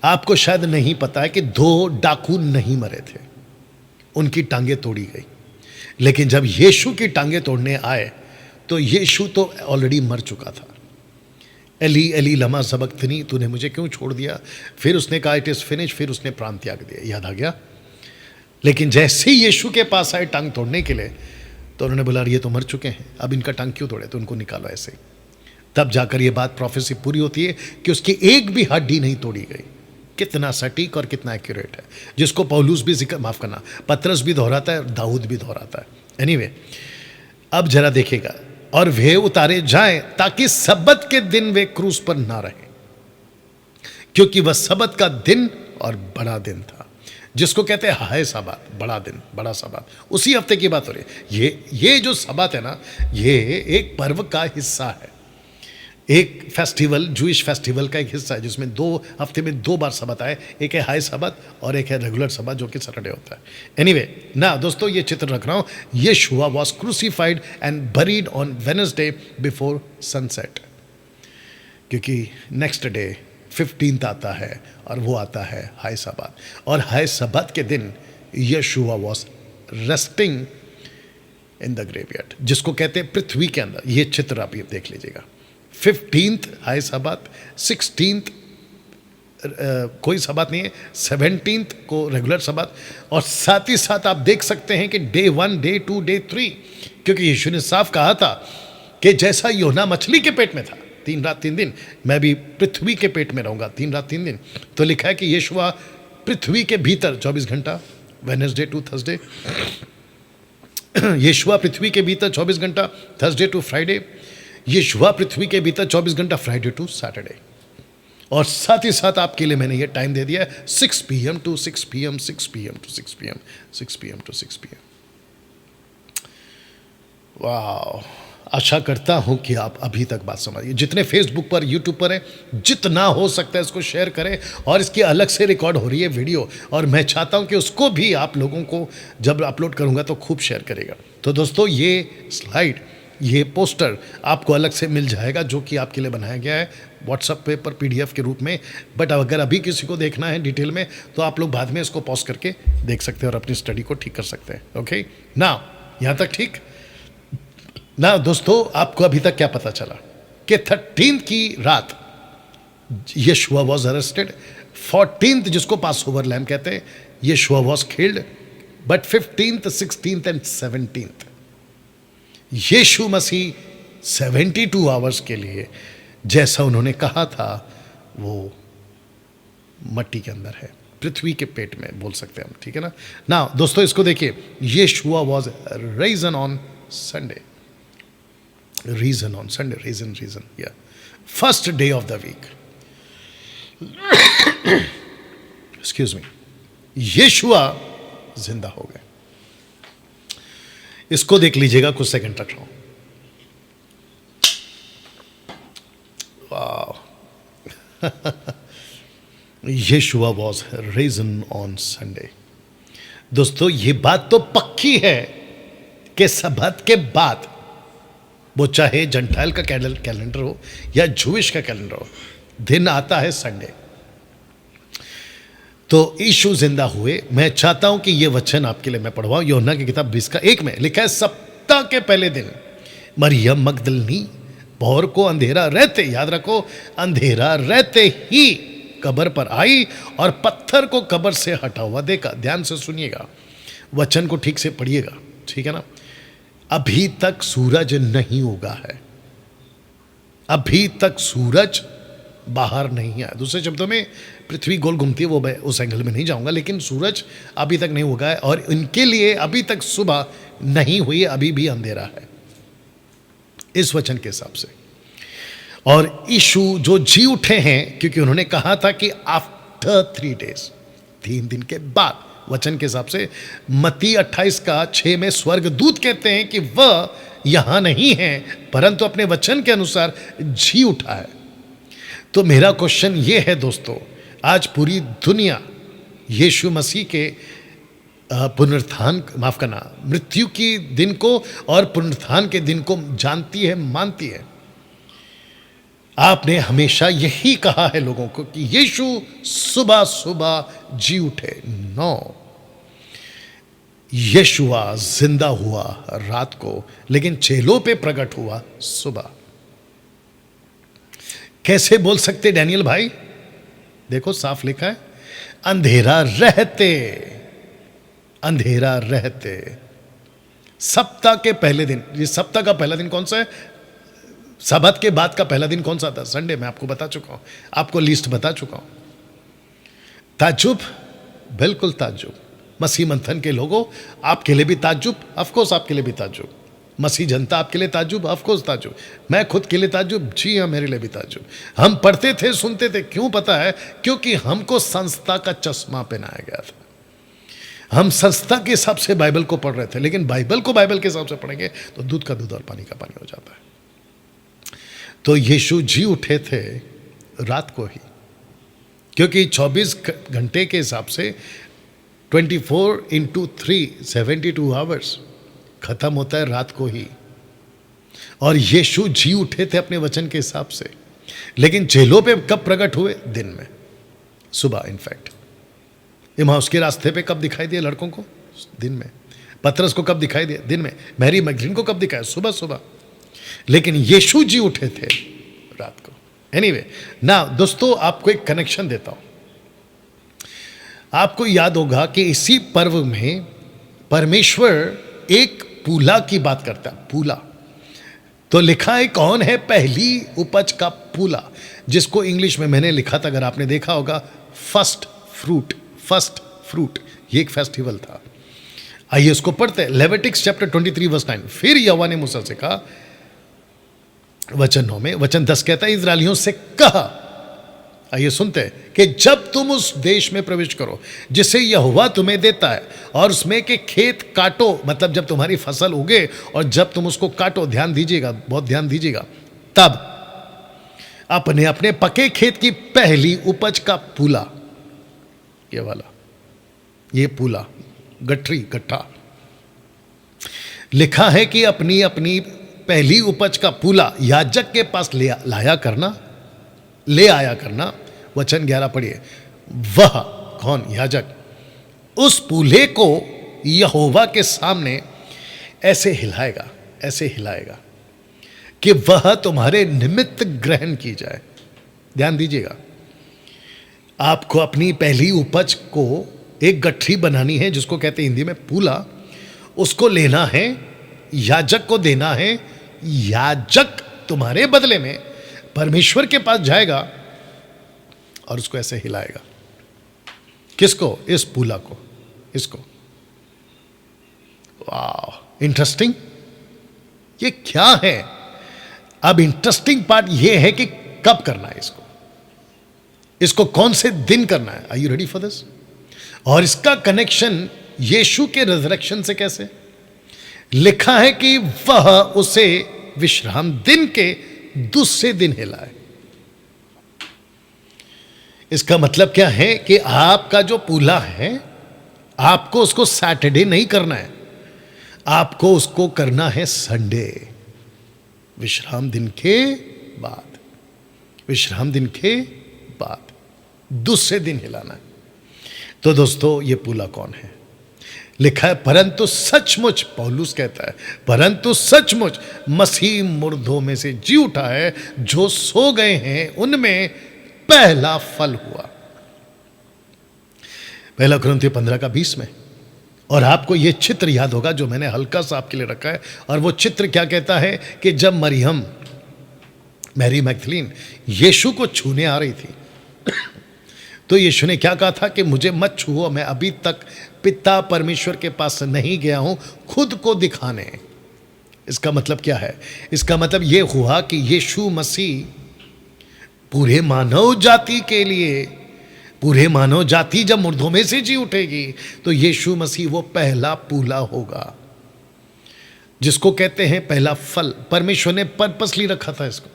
आपको शायद नहीं पता है कि 2 डाकू नहीं मरे थे, उनकी टांगे तोड़ी गई। लेकिन जब यीशु की टांगे तोड़ने आए तो यीशु तो ऑलरेडी मर चुका था। एली एली लमा सबक्तनी, तूने मुझे क्यों छोड़ दिया? फिर उसने कहा इट इज फिनिश, फिर उसने प्राण त्याग दिया। याद आ गया। लेकिन जैसे ही यीशु के पास आए टांग तोड़ने के लिए, तो उन्होंने बोला ये तो मर चुके हैं, अब इनका टांग क्यों तोड़े, तो उनको निकालो ऐसे ही। तब जाकर ये बात प्रोफेसी पूरी होती है कि उसकी एक भी हड्डी नहीं तोड़ी गई। कितना सटीक और कितना एक्यूरेट है, जिसको पौलुस भी जिक्र, माफ करना, पतरस भी दोहराता है, दाऊद भी दोहराता है। एनीवे, अब जरा देखिएगा, और वे उतारे जाएं ताकि सब्बत के दिन वे क्रूस पर ना रहे, क्योंकि वह सब्बत का दिन और बड़ा दिन था, जिसको कहते हैं हाय सब्बत, बड़ा दिन, बड़ा सब्बत। उसी हफ्ते की बात हो रही है। ये जो सब्बत है ना, ये एक पर्व का हिस्सा है, एक फेस्टिवल, जूइश फेस्टिवल का एक हिस्सा है, जिसमें 2 हफ्ते में 2 बार सब्बत आए। एक है हाई सब्बत और एक है रेगुलर सब्बत, जो कि सैटरडे होता है। एनीवे ना दोस्तों, ये चित्र रख रहा हूं। Yeshua was crucified and buried on Wednesday before sunset, क्योंकि नेक्स्ट डे 15th आता है और वो आता है हाई सब्बत। और हाई सब्बत के दिन Yeshua was resting in the graveyard, जिसको कहते हैं पृथ्वी के अंदर। ये चित्र आप ये देख लीजिएगा। 15th हाई सब्बत, 16th कोई सब्बत नहीं है, 17th को रेगुलर सब्बत। और साथ ही साथ आप देख सकते हैं कि डे 1, डे 2, डे 3, क्योंकि यीशु ने साफ कहा था कि जैसा यूहन्ना मछली के पेट में था 3 रात 3 दिन, मैं भी पृथ्वी के पेट में रहूंगा 3 रात 3 दिन। तो लिखा है कि यीशुआ पृथ्वी के भीतर 24 घंटा, वेडनेसडे टू थर्सडे। यीशुआ पृथ्वी के भीतर 24 घंटा, थर्सडे टू फ्राइडे। यीशुआ पृथ्वी के भीतर 24 घंटा, फ्राइडे टू सैटरडे। और साथ ही साथ आपके लिए मैंने ये टाइम दे दिया है 6 PM to 6 PM, 6 PM to 6 PM, 6 PM to 6 PM। वाह, आशा करता हूं कि आप अभी तक बात समझिए। जितने फेसबुक पर, यूट्यूब पर हैं, जितना हो सकता है इसको शेयर करें। और इसकी अलग से रिकॉर्ड हो रही है वीडियो, और मैं चाहता हूं कि उसको भी आप लोगों को जब अपलोड करूंगा तो खूब शेयर करेगा। तो दोस्तों ये स्लाइड, ये पोस्टर आपको अलग से मिल जाएगा, जो कि आपके लिए बनाया गया है व्हाट्सएप पे पर PDF के रूप में। बट अगर अभी किसी को देखना है डिटेल में, तो आप लोग बाद में इसको पॉज करके देख सकते हैं और अपनी स्टडी को ठीक कर सकते हैं। ओके ना, यहाँ तक ठीक ना। दोस्तों आपको अभी तक क्या पता चला कि 13th की रात यीशुआ वॉज अरेस्टेड, 14th जिसको पास ओवर लैम्ब कहते हैं, Yeshua was killed, but 15th, 16th and 17th यीशु मसीह 72 आवर्स के लिए, जैसा उन्होंने कहा था, वो मट्टी के अंदर है, पृथ्वी के पेट में बोल सकते हैं हम, ठीक है ना। ना दोस्तों इसको देखिए, Yeshua was risen on Sunday, risen on Sunday, risen या first day of the week. Excuse me, Yeshua जिंदा हो गए। इसको देख लीजिएगा, कुछ सेकंड रख रहा हूं। यीशुआ वॉज रिजन ऑन संडे। दोस्तों ये बात तो पक्की है कि सबत के बाद, वो चाहे जंटाइल का कैलेंडर हो या जूइश का कैलेंडर हो, दिन आता है संडे। तो यीशु जिंदा हुए। मैं चाहता हूं कि ये वचन आपके लिए मैं पढ़वाऊं। यूहन्ना की किताब 20 में लिखा है, सप्ताह के पहले दिन मरियम मगदलनी भोर को अंधेरा रहते, याद रखो, अंधेरा रहते ही कब्र पर आई और पत्थर को कब्र से हटा हुआ देखा। ध्यान से सुनिएगा, वचन को ठीक से पढ़िएगा, ठीक है ना। अभी तक सूरज नहीं उगा है, अभी तक सूरज बाहर नहीं आया। दूसरे शब्दों में पृथ्वी गोल घूमती है, वो मैं उस एंगल में नहीं जाऊंगा, लेकिन सूरज अभी तक नहीं उगा है और इनके लिए अभी तक सुबह नहीं हुई, अभी भी अंधेरा है इस वचन के हिसाब से। और यीशु जो जी उठे हैं, क्योंकि उन्होंने कहा था कि आफ्टर 3 days, 3 दिन के बाद, वचन के हिसाब से मत्ती 28:6 में स्वर्गदूत कहते हैं कि वह यहां नहीं है, परंतु अपने वचन के अनुसार जी उठा है। तो मेरा क्वेश्चन ये है दोस्तों, आज पूरी दुनिया यीशु मसीह के पुनरुत्थान, माफ करना, मृत्यु की दिन को और पुनरुत्थान के दिन को जानती है, मानती है। आपने हमेशा यही कहा है लोगों को कि यीशु सुबह सुबह जी उठे। नो, यीशुआ जिंदा हुआ रात को, लेकिन चेलों पे प्रकट हुआ सुबह। कैसे बोल सकते डैनियल भाई? देखो साफ लिखा है, अंधेरा रहते, अंधेरा रहते। सप्ताह के पहले दिन, ये सप्ताह का पहला दिन कौन सा है? सबत के बाद का पहला दिन कौन सा था? संडे। मैं आपको बता चुका हूं, आपको लिस्ट बता चुका हूं। ताज्जुब, बिल्कुल ताज्जुब। मसीह मंथन के लोगों, आपके लिए भी ताज्जुब, ऑफकोर्स आपके लिए भी ताज्जुब। मसीह जनता आपके लिए ताज्जुब, ऑफकोर्स ताज्जुब। मैं खुद के लिए ताज्जुब, जी हाँ, मेरे लिए भी ताज्जुब। हम पढ़ते थे, सुनते थे, क्यों पता है? क्योंकि हमको संस्था का चश्मा पहनाया गया था। हम संस्था के हिसाब से बाइबल को पढ़ रहे थे, लेकिन बाइबल को बाइबल के हिसाब से पढ़ेंगे तो दूध का दूध और पानी का पानी हो जाता है। तो यीशु जी उठे थे रात को ही, क्योंकि 24 घंटे के हिसाब से 24 × 3 72 आवर्स खत्म होता है रात को ही। और यीशु जी उठे थे अपने वचन के हिसाब से, लेकिन चेलों पे कब प्रकट हुए? दिन में, सुबह। इनफैक्ट इमाउस के रास्ते पे कब दिखाई दिए लड़कों को? दिन में। पतरस को कब दिखाई दिया? दिन में। मैरी मैगदलीन को कब दिखाया? सुबह सुबह। लेकिन यीशु जी उठे थे रात को। एनीवे, ना दोस्तों, आपको एक कनेक्शन देता हूं। आपको याद होगा कि इसी पर्व में परमेश्वर एक पूला की बात करता है। पूला तो लिखा है, कौन है पहली उपज का पूला, जिसको इंग्लिश में मैंने लिखा था, अगर आपने देखा होगा, फर्स्ट फ्रूट। फर्स्ट फ्रूट, ये एक फेस्टिवल था। आइए इसको पढ़ते हैं। लेविटिक्स चैप्टर 23:9। फिर यहोवा ने मूसा से कहा, वचन 9 में, वचन 10 कहता है, इस्राएलियों से कहा, आइए सुनते हैं, कि जब तुम उस देश में प्रवेश करो जिसे यहोवा तुम्हें देता है, और उसमें के खेत काटो, मतलब जब तुम्हारी फसल उगे और जब तुम उसको काटो, ध्यान दीजिएगा, बहुत ध्यान दीजिएगा, तब अपने अपने पके खेत की पहली उपज का पूला, ये वाला, ये पूला, गठरी, गट्ठा, लिखा है कि अपनी अपनी पहली उपज का पूला याजक के पास ले आया करना। वचन 11 पढ़िए। वह कौन? याजक। उस पूले को यहोवा के सामने ऐसे हिलाएगा, ऐसे हिलाएगा कि वह तुम्हारे निमित्त ग्रहण की जाए। ध्यान दीजिएगा, आपको अपनी पहली उपज को एक गठरी बनानी है, जिसको कहते हैं हिंदी में पूला। उसको लेना है, याजक को देना है। याजक तुम्हारे बदले में परमेश्वर के पास जाएगा और उसको ऐसे हिलाएगा। किसको? इस पूला को, इसको। वाह, इंटरेस्टिंग। ये क्या है? अब इंटरेस्टिंग पार्ट ये है कि कब करना है इसको, इसको कौन से दिन करना है। Are you ready for this? और इसका कनेक्शन यीशु के रिजरेक्शन से कैसे? लिखा है कि वह उसे विश्राम दिन के दूसरे दिन हिलाए। इसका मतलब क्या है कि आपका जो पूला है, आपको उसको सैटरडे नहीं करना है, आपको उसको करना है संडे, विश्राम दिन के बाद। विश्राम दिन के बाद दूसरे दिन हिलाना है। तो दोस्तों, ये पूला कौन है? लिखा है, परंतु सचमुच, पौलुस कहता है, परंतु सचमुच मसीह मुर्दों में से जी उठा है, जो सो गए हैं उनमें पहला फल हुआ। पहला कुरिन्थियों 15:20 में। और आपको यह चित्र याद होगा जो मैंने हल्का सा आपके लिए रखा है, और वो चित्र क्या कहता है कि जब मरियम, मैरी मैगदलीन यीशु को छूने आ रही थी, तो यीशु ने क्या कहा था कि मुझे मत छुओ, मैं अभी तक पिता परमेश्वर के पास नहीं गया हूं खुद को दिखाने। इसका मतलब क्या है? इसका मतलब यह हुआ कि यीशु मसीह पूरे मानव जाति के लिए, पूरे मानव जाति जब मुर्दों में से जी उठेगी, तो यीशु मसीह वो पहला पूला होगा, जिसको कहते हैं पहला फल। परमेश्वर ने पर्पसली रखा था इसको,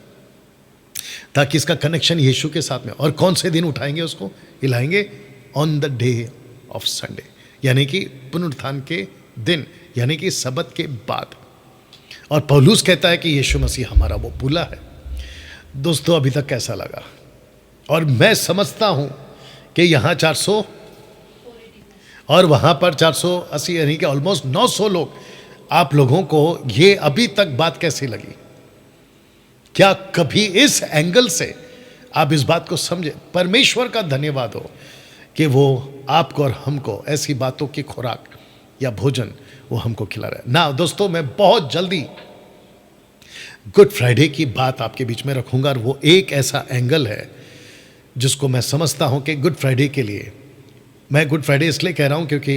ताकि इसका कनेक्शन यीशु के साथ में। और कौन से दिन उठाएंगे उसको, हिलाएंगे? On the day of Sunday, यानी कि पुनरुत्थान के दिन, यानी कि सबत के बाद। और पौलुस कहता है कि यीशु मसीह हमारा वो पूला है। दोस्तों, अभी तक कैसा लगा? और मैं समझता हूं कि यहां 400 और वहां पर 480, यानी कि ऑलमोस्ट 900 लोग, आप लोगों को ये अभी तक बात कैसी लगी? क्या कभी इस एंगल से आप इस बात को समझे? परमेश्वर का धन्यवाद हो कि वो आपको और हमको ऐसी बातों की खुराक या भोजन वो हमको खिला रहा है ना। दोस्तों, मैं बहुत जल्दी गुड फ्राइडे की बात आपके बीच में रखूंगा, और वो एक ऐसा एंगल है जिसको मैं समझता हूं कि गुड फ्राइडे के लिए, मैं गुड फ्राइडे इसलिए कह रहा हूं क्योंकि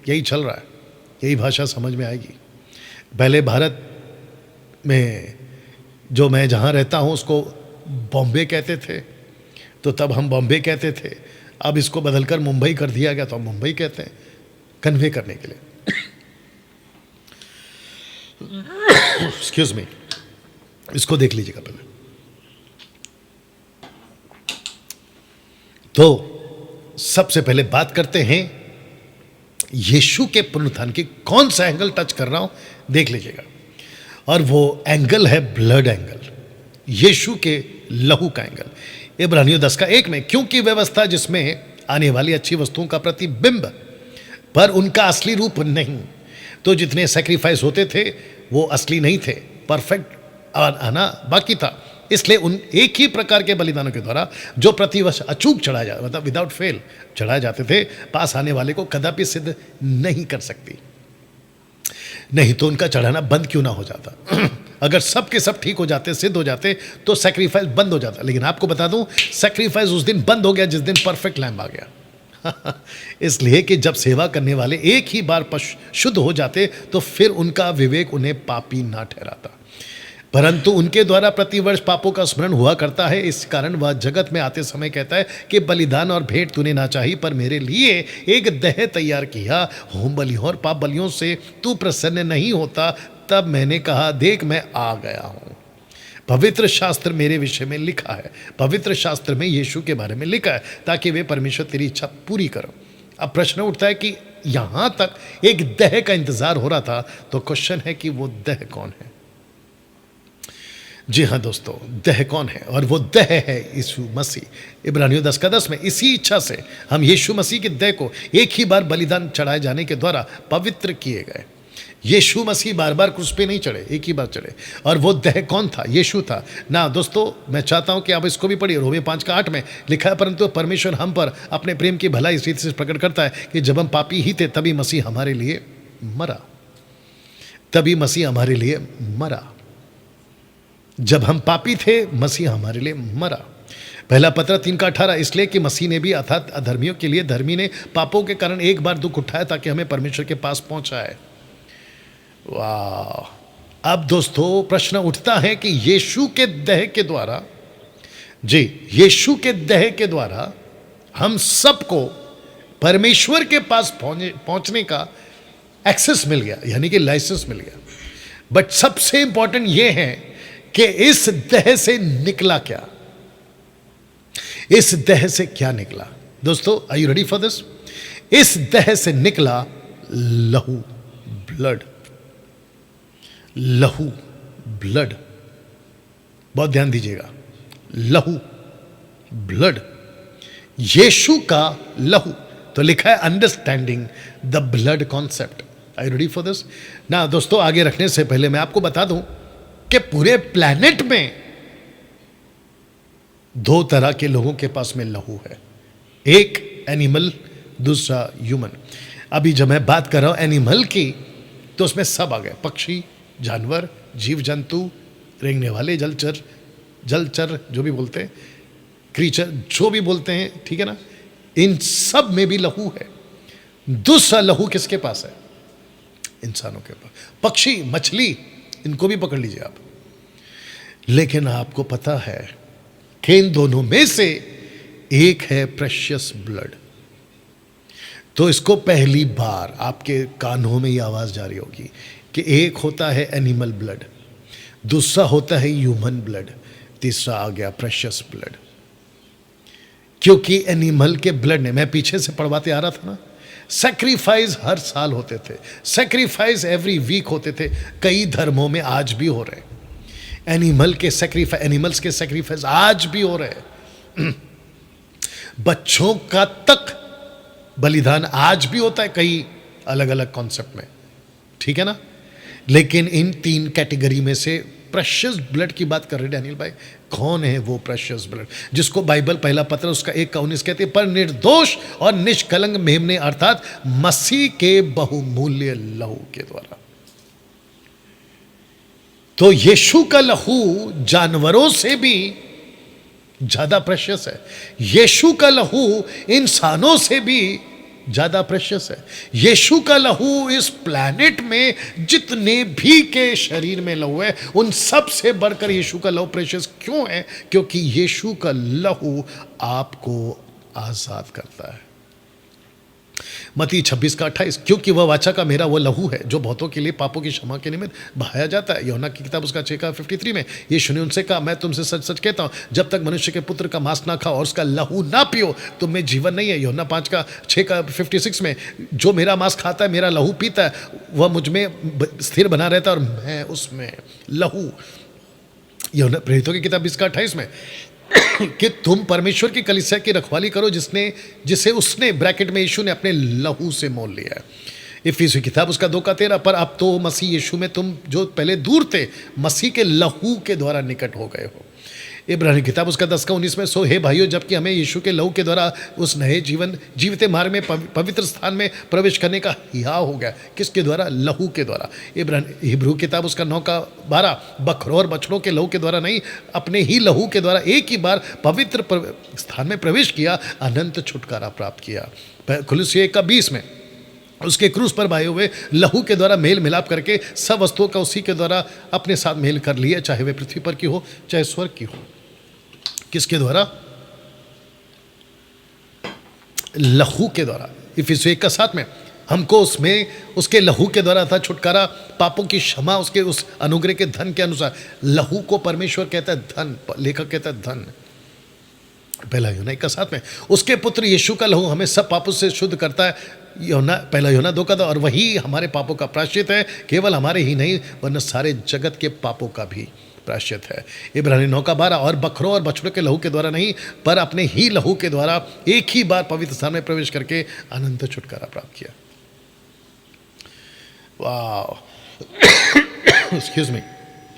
यही चल रहा है, यही भाषा समझ में आएगी। पहले भारत में जो मैं जहाँ रहता हूँ उसको बॉम्बे कहते थे, तो तब हम बॉम्बे कहते थे। अब इसको बदलकर मुंबई कर दिया गया, तो हम मुंबई कहते हैं, कन्वे करने के लिए। एक्सक्यूज मी, इसको देख लीजिएगा पहले। तो सबसे पहले बात करते हैं यीशु के पुनरुत्थान की। कौन सा एंगल टच कर रहा हूं देख लीजिएगा, और वो एंगल है ब्लड एंगल, यीशु के लहू का एंगल। इब्रानियों 10:1 में, क्योंकि व्यवस्था जिसमें आने वाली अच्छी वस्तुओं का प्रतिबिंब पर उनका असली रूप नहीं, तो जितने सेक्रीफाइस होते थे वो असली नहीं थे, परफेक्ट आना बाकी था। इसलिए उन एक ही प्रकार के बलिदानों के द्वारा जो प्रतिवर्ष अचूक चढ़ाया जाता, मतलब विदाउट फेल चढ़ाए जाते थे, पास आने वाले को कदापि सिद्ध नहीं कर सकती। नहीं तो उनका चढ़ाना बंद क्यों ना हो जाता। अगर सब के सब ठीक हो जाते, सिद्ध हो जाते, तो सैक्रिफाइस बंद हो जाता। लेकिन आपको बता दूं, सैक्रिफाइस उस दिन बंद हो गया जिस दिन परफेक्ट लैम्ब आ गया। इसलिए कि जब सेवा करने वाले एक ही बार शुद्ध हो जाते, तो फिर उनका विवेक उन्हें पापी ना ठहराता, परंतु उनके द्वारा प्रतिवर्ष पापों का स्मरण हुआ करता है। इस कारण वह जगत में आते समय कहता है कि बलिदान और भेंट तूने ना चाही, पर मेरे लिए एक देह तैयार किया। होम बलियों और पाप बलियों से तू प्रसन्न नहीं होता। तब मैंने कहा, देख मैं आ गया हूँ। पवित्र शास्त्र मेरे विषय में लिखा है, पवित्र शास्त्र में यीशु के बारे में लिखा है, ताकि वे परमेश्वर तेरी इच्छा पूरी करो। अब प्रश्न उठता है कि यहाँ तक एक देह का इंतजार हो रहा था, तो क्वेश्चन है कि वो देह कौन है? जी हाँ दोस्तों, देह कौन है? और वो देह है यीशु मसीह। इब्रानियों 10:10 में, इसी इच्छा से हम यीशु मसीह के देह को एक ही बार बलिदान चढ़ाए जाने के द्वारा पवित्र किए गए। यीशु मसीह बार बार क्रूस पे नहीं चढ़े, एक ही बार चढ़े। और वो देह कौन था? यीशु था ना। दोस्तों, मैं चाहता हूं कि आप इसको भी पढ़िए। रोमियो 5:8 में लिखा है, परंतु परमेश्वर हम पर अपने प्रेम की भलाई इस रीति से प्रकट करता है कि जब हम पापी ही थे, तभी मसीह हमारे लिए मरा। तभी मसीह हमारे लिए मरा। जब हम पापी थे, मसीह हमारे लिए मरा। पहला पत्र 3:18, इसलिए कि मसीह ने भी अर्थात अधर्मियों के लिए धर्मी ने पापों के कारण एक बार दुख उठाया, ताकि हमें परमेश्वर के पास पहुंचाए। वाह! अब दोस्तों प्रश्न उठता है कि यीशु के देह के द्वारा, जी यीशु के देह के द्वारा हम सबको परमेश्वर के पास पहुंचने का एक्सेस मिल गया, यानी कि लाइसेंस मिल गया। बट सबसे इंपॉर्टेंट यह है कि इस देह से निकला क्या? इस देह से क्या निकला दोस्तों? Are you ready for this? इस देह से निकला लहू, ब्लड। लहू, ब्लड, बहुत ध्यान दीजिएगा। लहू, ब्लड, यीशु का लहू। तो लिखा है understanding the blood concept. I ready for this ना दोस्तों? आगे रखने से पहले मैं आपको बता दूं कि पूरे प्लैनेट में दो तरह के लोगों के पास में लहू है, एक एनिमल, दूसरा ह्यूमन। अभी जब मैं बात कर रहा हूं एनिमल की, तो उसमें सब आ गए, पक्षी, जानवर, जीव जंतु, रेंगने वाले, जलचर जो भी बोलते हैं, क्रीचर जो भी बोलते हैं, ठीक है ना, इन सब में भी लहू है। दूसरा लहू किसके पास है? इंसानों के पास। पक्षी, मछली, इनको भी पकड़ लीजिए आप। लेकिन आपको पता है कि इन दोनों में से एक है प्रेशियस ब्लड। तो इसको पहली बार आपके कानों में ये आवाज जा रही होगी कि एक होता है एनिमल ब्लड, दूसरा होता है ह्यूमन ब्लड, तीसरा आ गया प्रेशियस ब्लड। क्योंकि एनिमल के ब्लड ने, मैं पीछे से पढ़वाते आ रहा था ना, सैक्रिफाइस हर साल होते थे, सैक्रिफाइस एवरी वीक होते थे, कई धर्मों में आज भी हो रहे। एनिमल्स के सैक्रिफाइस आज भी हो रहे। बच्चों का तक बलिदान आज भी होता है कई अलग अलग कॉन्सेप्ट में, ठीक है ना। लेकिन इन तीन कैटेगरी में से प्रेशियस ब्लड की बात कर रहे डैनियल भाई। कौन है वो प्रेशियस ब्लड जिसको बाइबल पहला पत्र उसका 1:19 कहते हैं, पर निर्दोष और निष्कलंक मेमने अर्थात मसीह के बहुमूल्य लहू के द्वारा। तो यीशु का लहू जानवरों से भी ज्यादा प्रेशियस है, यीशु का लहू इंसानों से भी ज्यादा प्रेशियस है। यीशु का लहू इस प्लैनेट में जितने भी के शरीर में लहू है, उन सब से बढ़कर यीशु का लहू प्रेशियस क्यों है? क्योंकि यीशु का लहू आपको आजाद करता है। मत्ती 26:28, क्योंकि वह वाचा का मेरा वो लहू है जो बहुतों के लिए पापों की क्षमा के निमित्त बहाया जाता है। यूहन्ना की किताब उसका 6:53 में यीशु ने उनसे कहा, मैं तुमसे सच सच कहता हूँ, जब तक मनुष्य के पुत्र का मांस ना खाओ और उसका लहू ना पियो, तुम में जीवन नहीं है। यूहन्ना 5:6-56 में, जो मेरा मांस खाता है, मेरा लहू पीता है, वह मुझ में स्थिर बना रहता है और मैं उसमें। लहू। यूहन्ना प्रेरितों की किताब 20:28 में कि तुम परमेश्वर की कलीसिया की रखवाली करो जिसे उसने, ब्रैकेट में यीशु ने, अपने लहू से मोल लिया है। इफिसियों की किताब उसका 2:13, पर अब तो मसीह यीशु में तुम जो पहले दूर थे, मसीह के लहू के द्वारा निकट हो गए हो। इब्रानी किताब उसका 10:19 में, सो हे भाइयों, जबकि हमें यीशु के लहू के द्वारा उस नए जीवते मार्ग में पवित्र स्थान में प्रवेश करने का हिया हो गया। किसके द्वारा? लहू के द्वारा। हिब्रू किताब उसका 9:12, बकरों और बछड़ों के लहू के द्वारा नहीं, अपने ही लहू के द्वारा एक ही बार पवित्र स्थान में प्रवेश किया, अनंत छुटकारा प्राप्त किया। कुलुस्सी 1:20 में, उसके क्रूस पर बहाए हुए लहू के द्वारा मेल मिलाप करके सब वस्तुओं का उसी के द्वारा अपने साथ मेल कर लिया, चाहे वे पृथ्वी पर की हो चाहे स्वर्ग की हो। किसके द्वारा? लहू के द्वारा। इफिसियों 1:7 में, हमको उसमें उसके लहू के द्वारा था छुटकारा, पापों की क्षमा उसके उस अनुग्रह के धन के अनुसार। लहू को परमेश्वर कहता है धन, लेखक कहता है धन। पहला यूहन्ना 1:7 में, उसके पुत्र यीशु का लहू हमें सब पापों से शुद्ध करता है। पहला यूहन्ना 2:2, और वही हमारे पापों का प्रायश्चित है, केवल हमारे ही नहीं वरना सारे जगत के पापों का भी प्रायश्चित है। इब्रानी 9:12, और बकरों और बछड़ों के लहू के द्वारा नहीं, पर अपने ही लहू के द्वारा एक ही बार पवित्र स्थान में प्रवेश करके अनंत छुटकारा प्राप्त किया। वाह। Excuse me.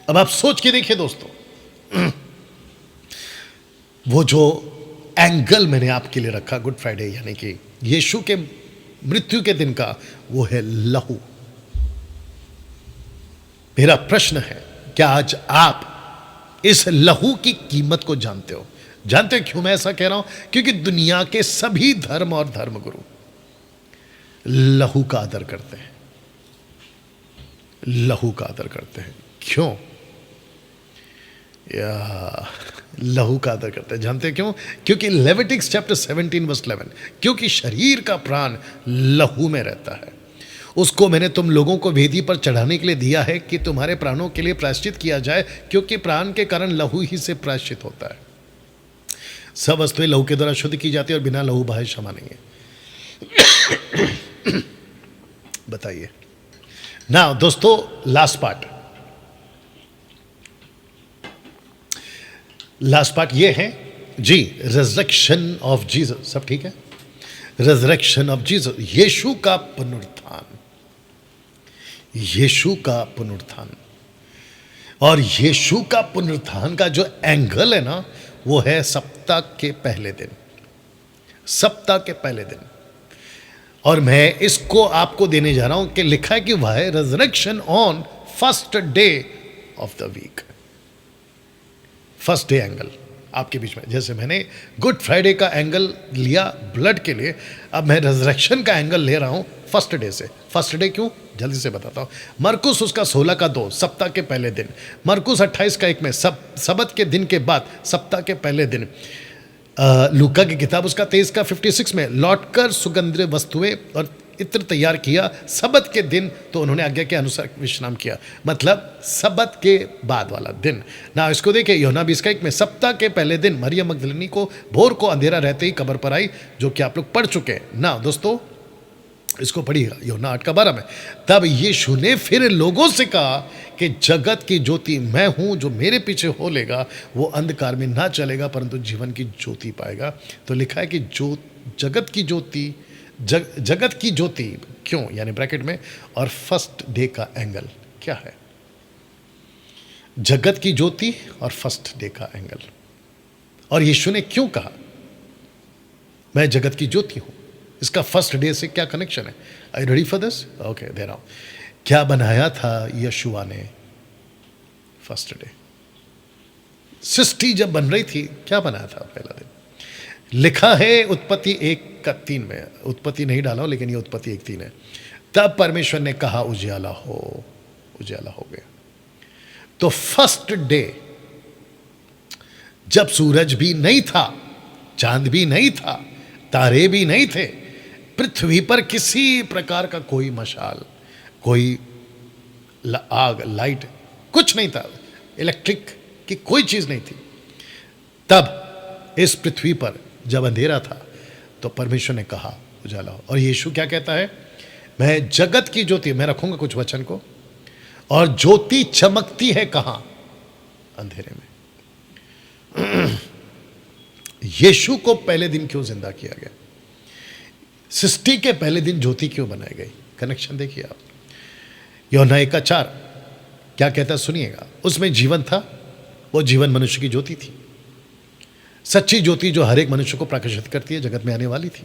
अब आप सोच के देखिए दोस्तों, वो जो एंगल मैंने आपके लिए रखा गुड फ्राइडे यानी कि यीशु के मृत्यु के दिन का, वो है लहू। मेरा प्रश्न है, क्या आज आप इस लहू की कीमत को जानते हो? जानते हो क्यों मैं ऐसा कह रहा हूं? क्योंकि दुनिया के सभी धर्म और धर्मगुरु लहू का आदर करते हैं, लहू का आदर करते हैं। क्यों? या लहू का आदर करते हैं, जानते हैं क्यों? क्योंकि लेविटिक्स चैप्टर 17:11, क्योंकि शरीर का प्राण लहू में रहता है, उसको मैंने तुम लोगों को वेदी पर चढ़ाने के लिए दिया है कि तुम्हारे प्राणों के लिए प्रायश्चित किया जाए, क्योंकि प्राण के कारण लहू ही से प्रायश्चित होता है। सब वस्तुएं लहू के द्वारा शुद्ध की जाती है और बिना लहू बहाए क्षमा नहीं है। बताइए ना दोस्तों, लास्ट पार्ट ये है जी, रिजरेक्शन ऑफ जीसस। सब ठीक है? रिजरेक्शन ऑफ जीसस, यीशु का पुनरुत्थान, यीशु का पुनरुत्थान। और यीशु का पुनरुत्थान का जो एंगल है ना, वो है सप्ताह के पहले दिन, सप्ताह के पहले दिन। और मैं इसको आपको देने जा रहा हूं कि लिखा है कि वह है resurrection on first day of the week. First day angle आपके बीच में, जैसे मैंने गुड फ्राइडे का एंगल लिया ब्लड के लिए, अब मैं रिजरेक्शन का एंगल ले रहा हूं फर्स्ट डे से। फर्स्ट डे क्यों, जल्दी से बताता हूं। मरकुस उसका 16 का 2, सप्ताह के पहले दिन। मरकुस 28 का 1 में सबत के दिन के बाद, सप्ताह के पहले दिन। लूका की किताब उसका 23 का 56 में, लौटकर सुगंधित वस्तुएं और इत्र तैयार किया सबत के दिन, तो उन्होंने आज्ञा के अनुसार विश्राम किया, मतलब सबत के बाद वाला दिन ना। इसको देखिए, यूहन्ना 20 का 1 में, सप्ताह के पहले दिन मरियम मगदलिनी को भोर को अंधेरा रहते ही कब्र पर आई, जो कि आप लोग पढ़ चुके हैं ना दोस्तों। इसको पढ़िएगा यूहन्ना 8 का 12 में। तब यीशु ने फिर लोगों से कहा कि जगत की ज्योति मैं हूं, जो मेरे पीछे हो लेगा वो अंधकार में ना चलेगा परंतु जीवन की ज्योति पाएगा। तो लिखा है कि जो जगत की ज्योति, जगत की ज्योति क्यों, यानी ब्रैकेट में, और फर्स्ट डे का एंगल क्या है? जगत की ज्योति और फर्स्ट डे का एंगल। और यीशु ने क्यों कहा मैं जगत की ज्योति हूं? इसका फर्स्ट डे से क्या कनेक्शन है? I you ready for this? Okay, दे रहा हूं। क्या बनाया था यशुआ ने फर्स्ट डे? सृष्टि जब बन रही थी, क्या बनाया था पहला दिन? लिखा है उत्पत्ति 1:3 में, उत्पत्ति नहीं डाला हूं लेकिन ये उत्पत्ति 1:3 है। तब परमेश्वर ने कहा उजियाला हो, उजियाला हो गया। तो फर्स्ट डे, जब सूरज भी नहीं था, चांद भी नहीं था, तारे भी नहीं थे, पृथ्वी पर किसी प्रकार का कोई मशाल, कोई आग, लाइट, कुछ नहीं था, इलेक्ट्रिक की कोई चीज नहीं थी, तब इस पृथ्वी पर जब अंधेरा था तो परमेश्वर ने कहा उजाला हो। और यीशु क्या कहता है? मैं जगत की ज्योति, मैं रखूंगा कुछ वचन को, और ज्योति चमकती है कहां? अंधेरे में। यीशु को पहले दिन क्यों जिंदा किया गया? सृष्टि के पहले दिन ज्योति क्यों बनाई गई? कनेक्शन देखिए आप। यूहन्ना 1:4 क्या कहता है सुनिएगा। उसमें जीवन था, वो जीवन मनुष्य की ज्योति थी, सच्ची ज्योति जो हर एक मनुष्य को प्रकाशित करती है, जगत में आने वाली थी,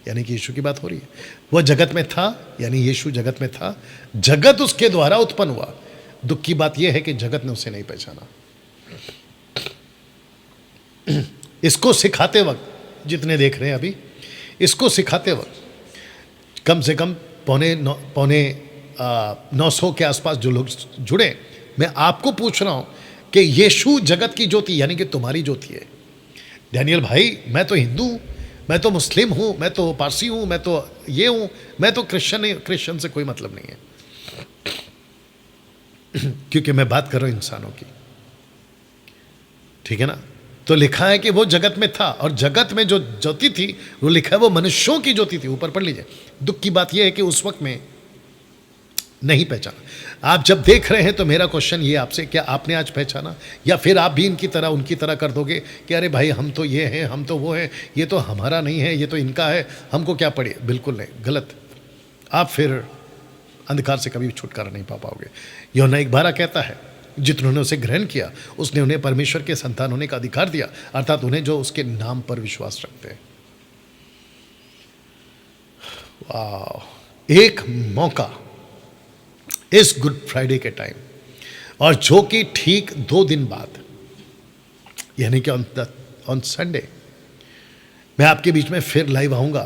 यानी कि यीशु की बात हो रही है। वह जगत में था, यानी यीशु जगत में था, जगत उसके द्वारा उत्पन्न हुआ। दुख की बात यह है कि जगत ने उसे नहीं पहचाना। इसको सिखाते वक्त, जितने देख रहे हैं अभी, इसको सिखाते वक्त कम से कम पौने 900 के आसपास जो लोग जुड़े, मैं आपको पूछ रहा हूं कि यीशु जगत की ज्योति, यानी कि तुम्हारी ज्योति है। डैनियल भाई, मैं तो हिंदू हूं, मैं तो मुस्लिम हूं, मैं तो पारसी हूं, मैं तो ये हूं, मैं तो क्रिश्चियन से कोई मतलब नहीं है। क्योंकि मैं बात कर रहा हूं इंसानों की, ठीक है ना। तो लिखा है कि वो जगत में था, और जगत में जो ज्योति थी, वो लिखा है वो मनुष्यों की ज्योति थी। ऊपर पढ़ लीजिए। दुख की बात यह है कि उस वक्त में नहीं पहचाना। आप जब देख रहे हैं तो मेरा क्वेश्चन ये आपसे, क्या आपने आज पहचाना? या फिर आप भी इनकी तरह, उनकी तरह कर दोगे कि अरे भाई हम तो ये हैं, हम तो वो हैं, ये तो हमारा नहीं है, ये तो इनका है, हमको क्या पड़ी? बिल्कुल नहीं, गलत। आप फिर अंधकार से कभी छुटकारा नहीं पा पाओगे। यूहन्ना 1:12 कहता है, जिन्होंने उसे ग्रहण किया उसने उन्हें परमेश्वर के संतान होने का अधिकार दिया, अर्थात उन्हें जो उसके नाम पर विश्वास रखते हैं। वाह, एक मौका इस गुड फ्राइडे के टाइम, और जो कि ठीक 2 दिन बाद, यानी कि ऑन संडे, मैं आपके बीच में फिर लाइव आऊँगा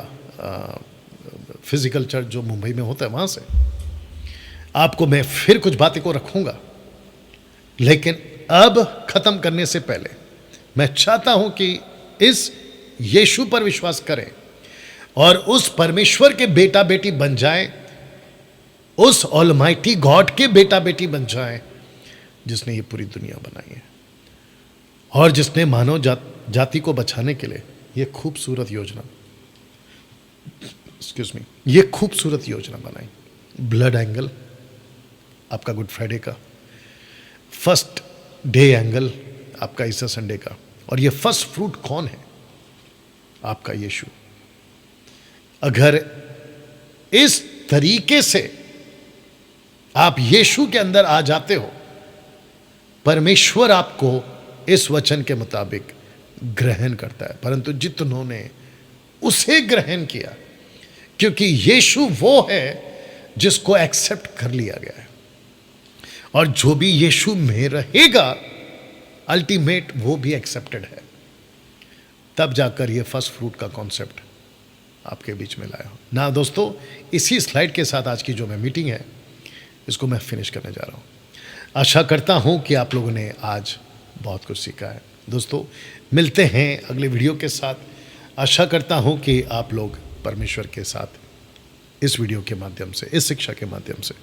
फिजिकल चर्च जो मुंबई में होता है, वहाँ से आपको मैं फिर कुछ बातें को रखूँगा। लेकिन अब ख़त्म करने से पहले मैं चाहता हूँ कि इस यीशु पर विश्वास करें और उस परमेश्वर के बेटा बेटी बन जाएं, उस ऑलमाइटी गॉड के बेटा बेटी बन जाएं जिसने ये पूरी दुनिया बनाई है। और जिसने मानव जाति को बचाने के लिए ये खूबसूरत योजना, एक्सक्यूज मी, ये खूबसूरत योजना बनाई। ब्लड एंगल आपका गुड फ्राइडे का, फर्स्ट डे एंगल आपका ईस्टर संडे का, और ये फर्स्ट फ्रूट कौन है? आपका यीशु। अगर इस तरीके से आप यीशु के अंदर आ जाते हो, परमेश्वर आपको इस वचन के मुताबिक ग्रहण करता है। परंतु जितनों उसे ग्रहण किया, क्योंकि यीशु वो है जिसको एक्सेप्ट कर लिया गया है, और जो भी यीशु में रहेगा अल्टीमेट वो भी एक्सेप्टेड है, तब जाकर ये फर्स्ट फ्रूट का कॉन्सेप्ट आपके बीच में लाया हो ना। दोस्तों, इसी स्लाइड के साथ आज की जो मैं मीटिंग है इसको मैं फिनिश करने जा रहा हूँ। आशा करता हूँ कि आप लोगों ने आज बहुत कुछ सीखा है। दोस्तों, मिलते हैं अगले वीडियो के साथ। आशा करता हूँ कि आप लोग परमेश्वर के साथ इस वीडियो के माध्यम से, इस शिक्षा के माध्यम से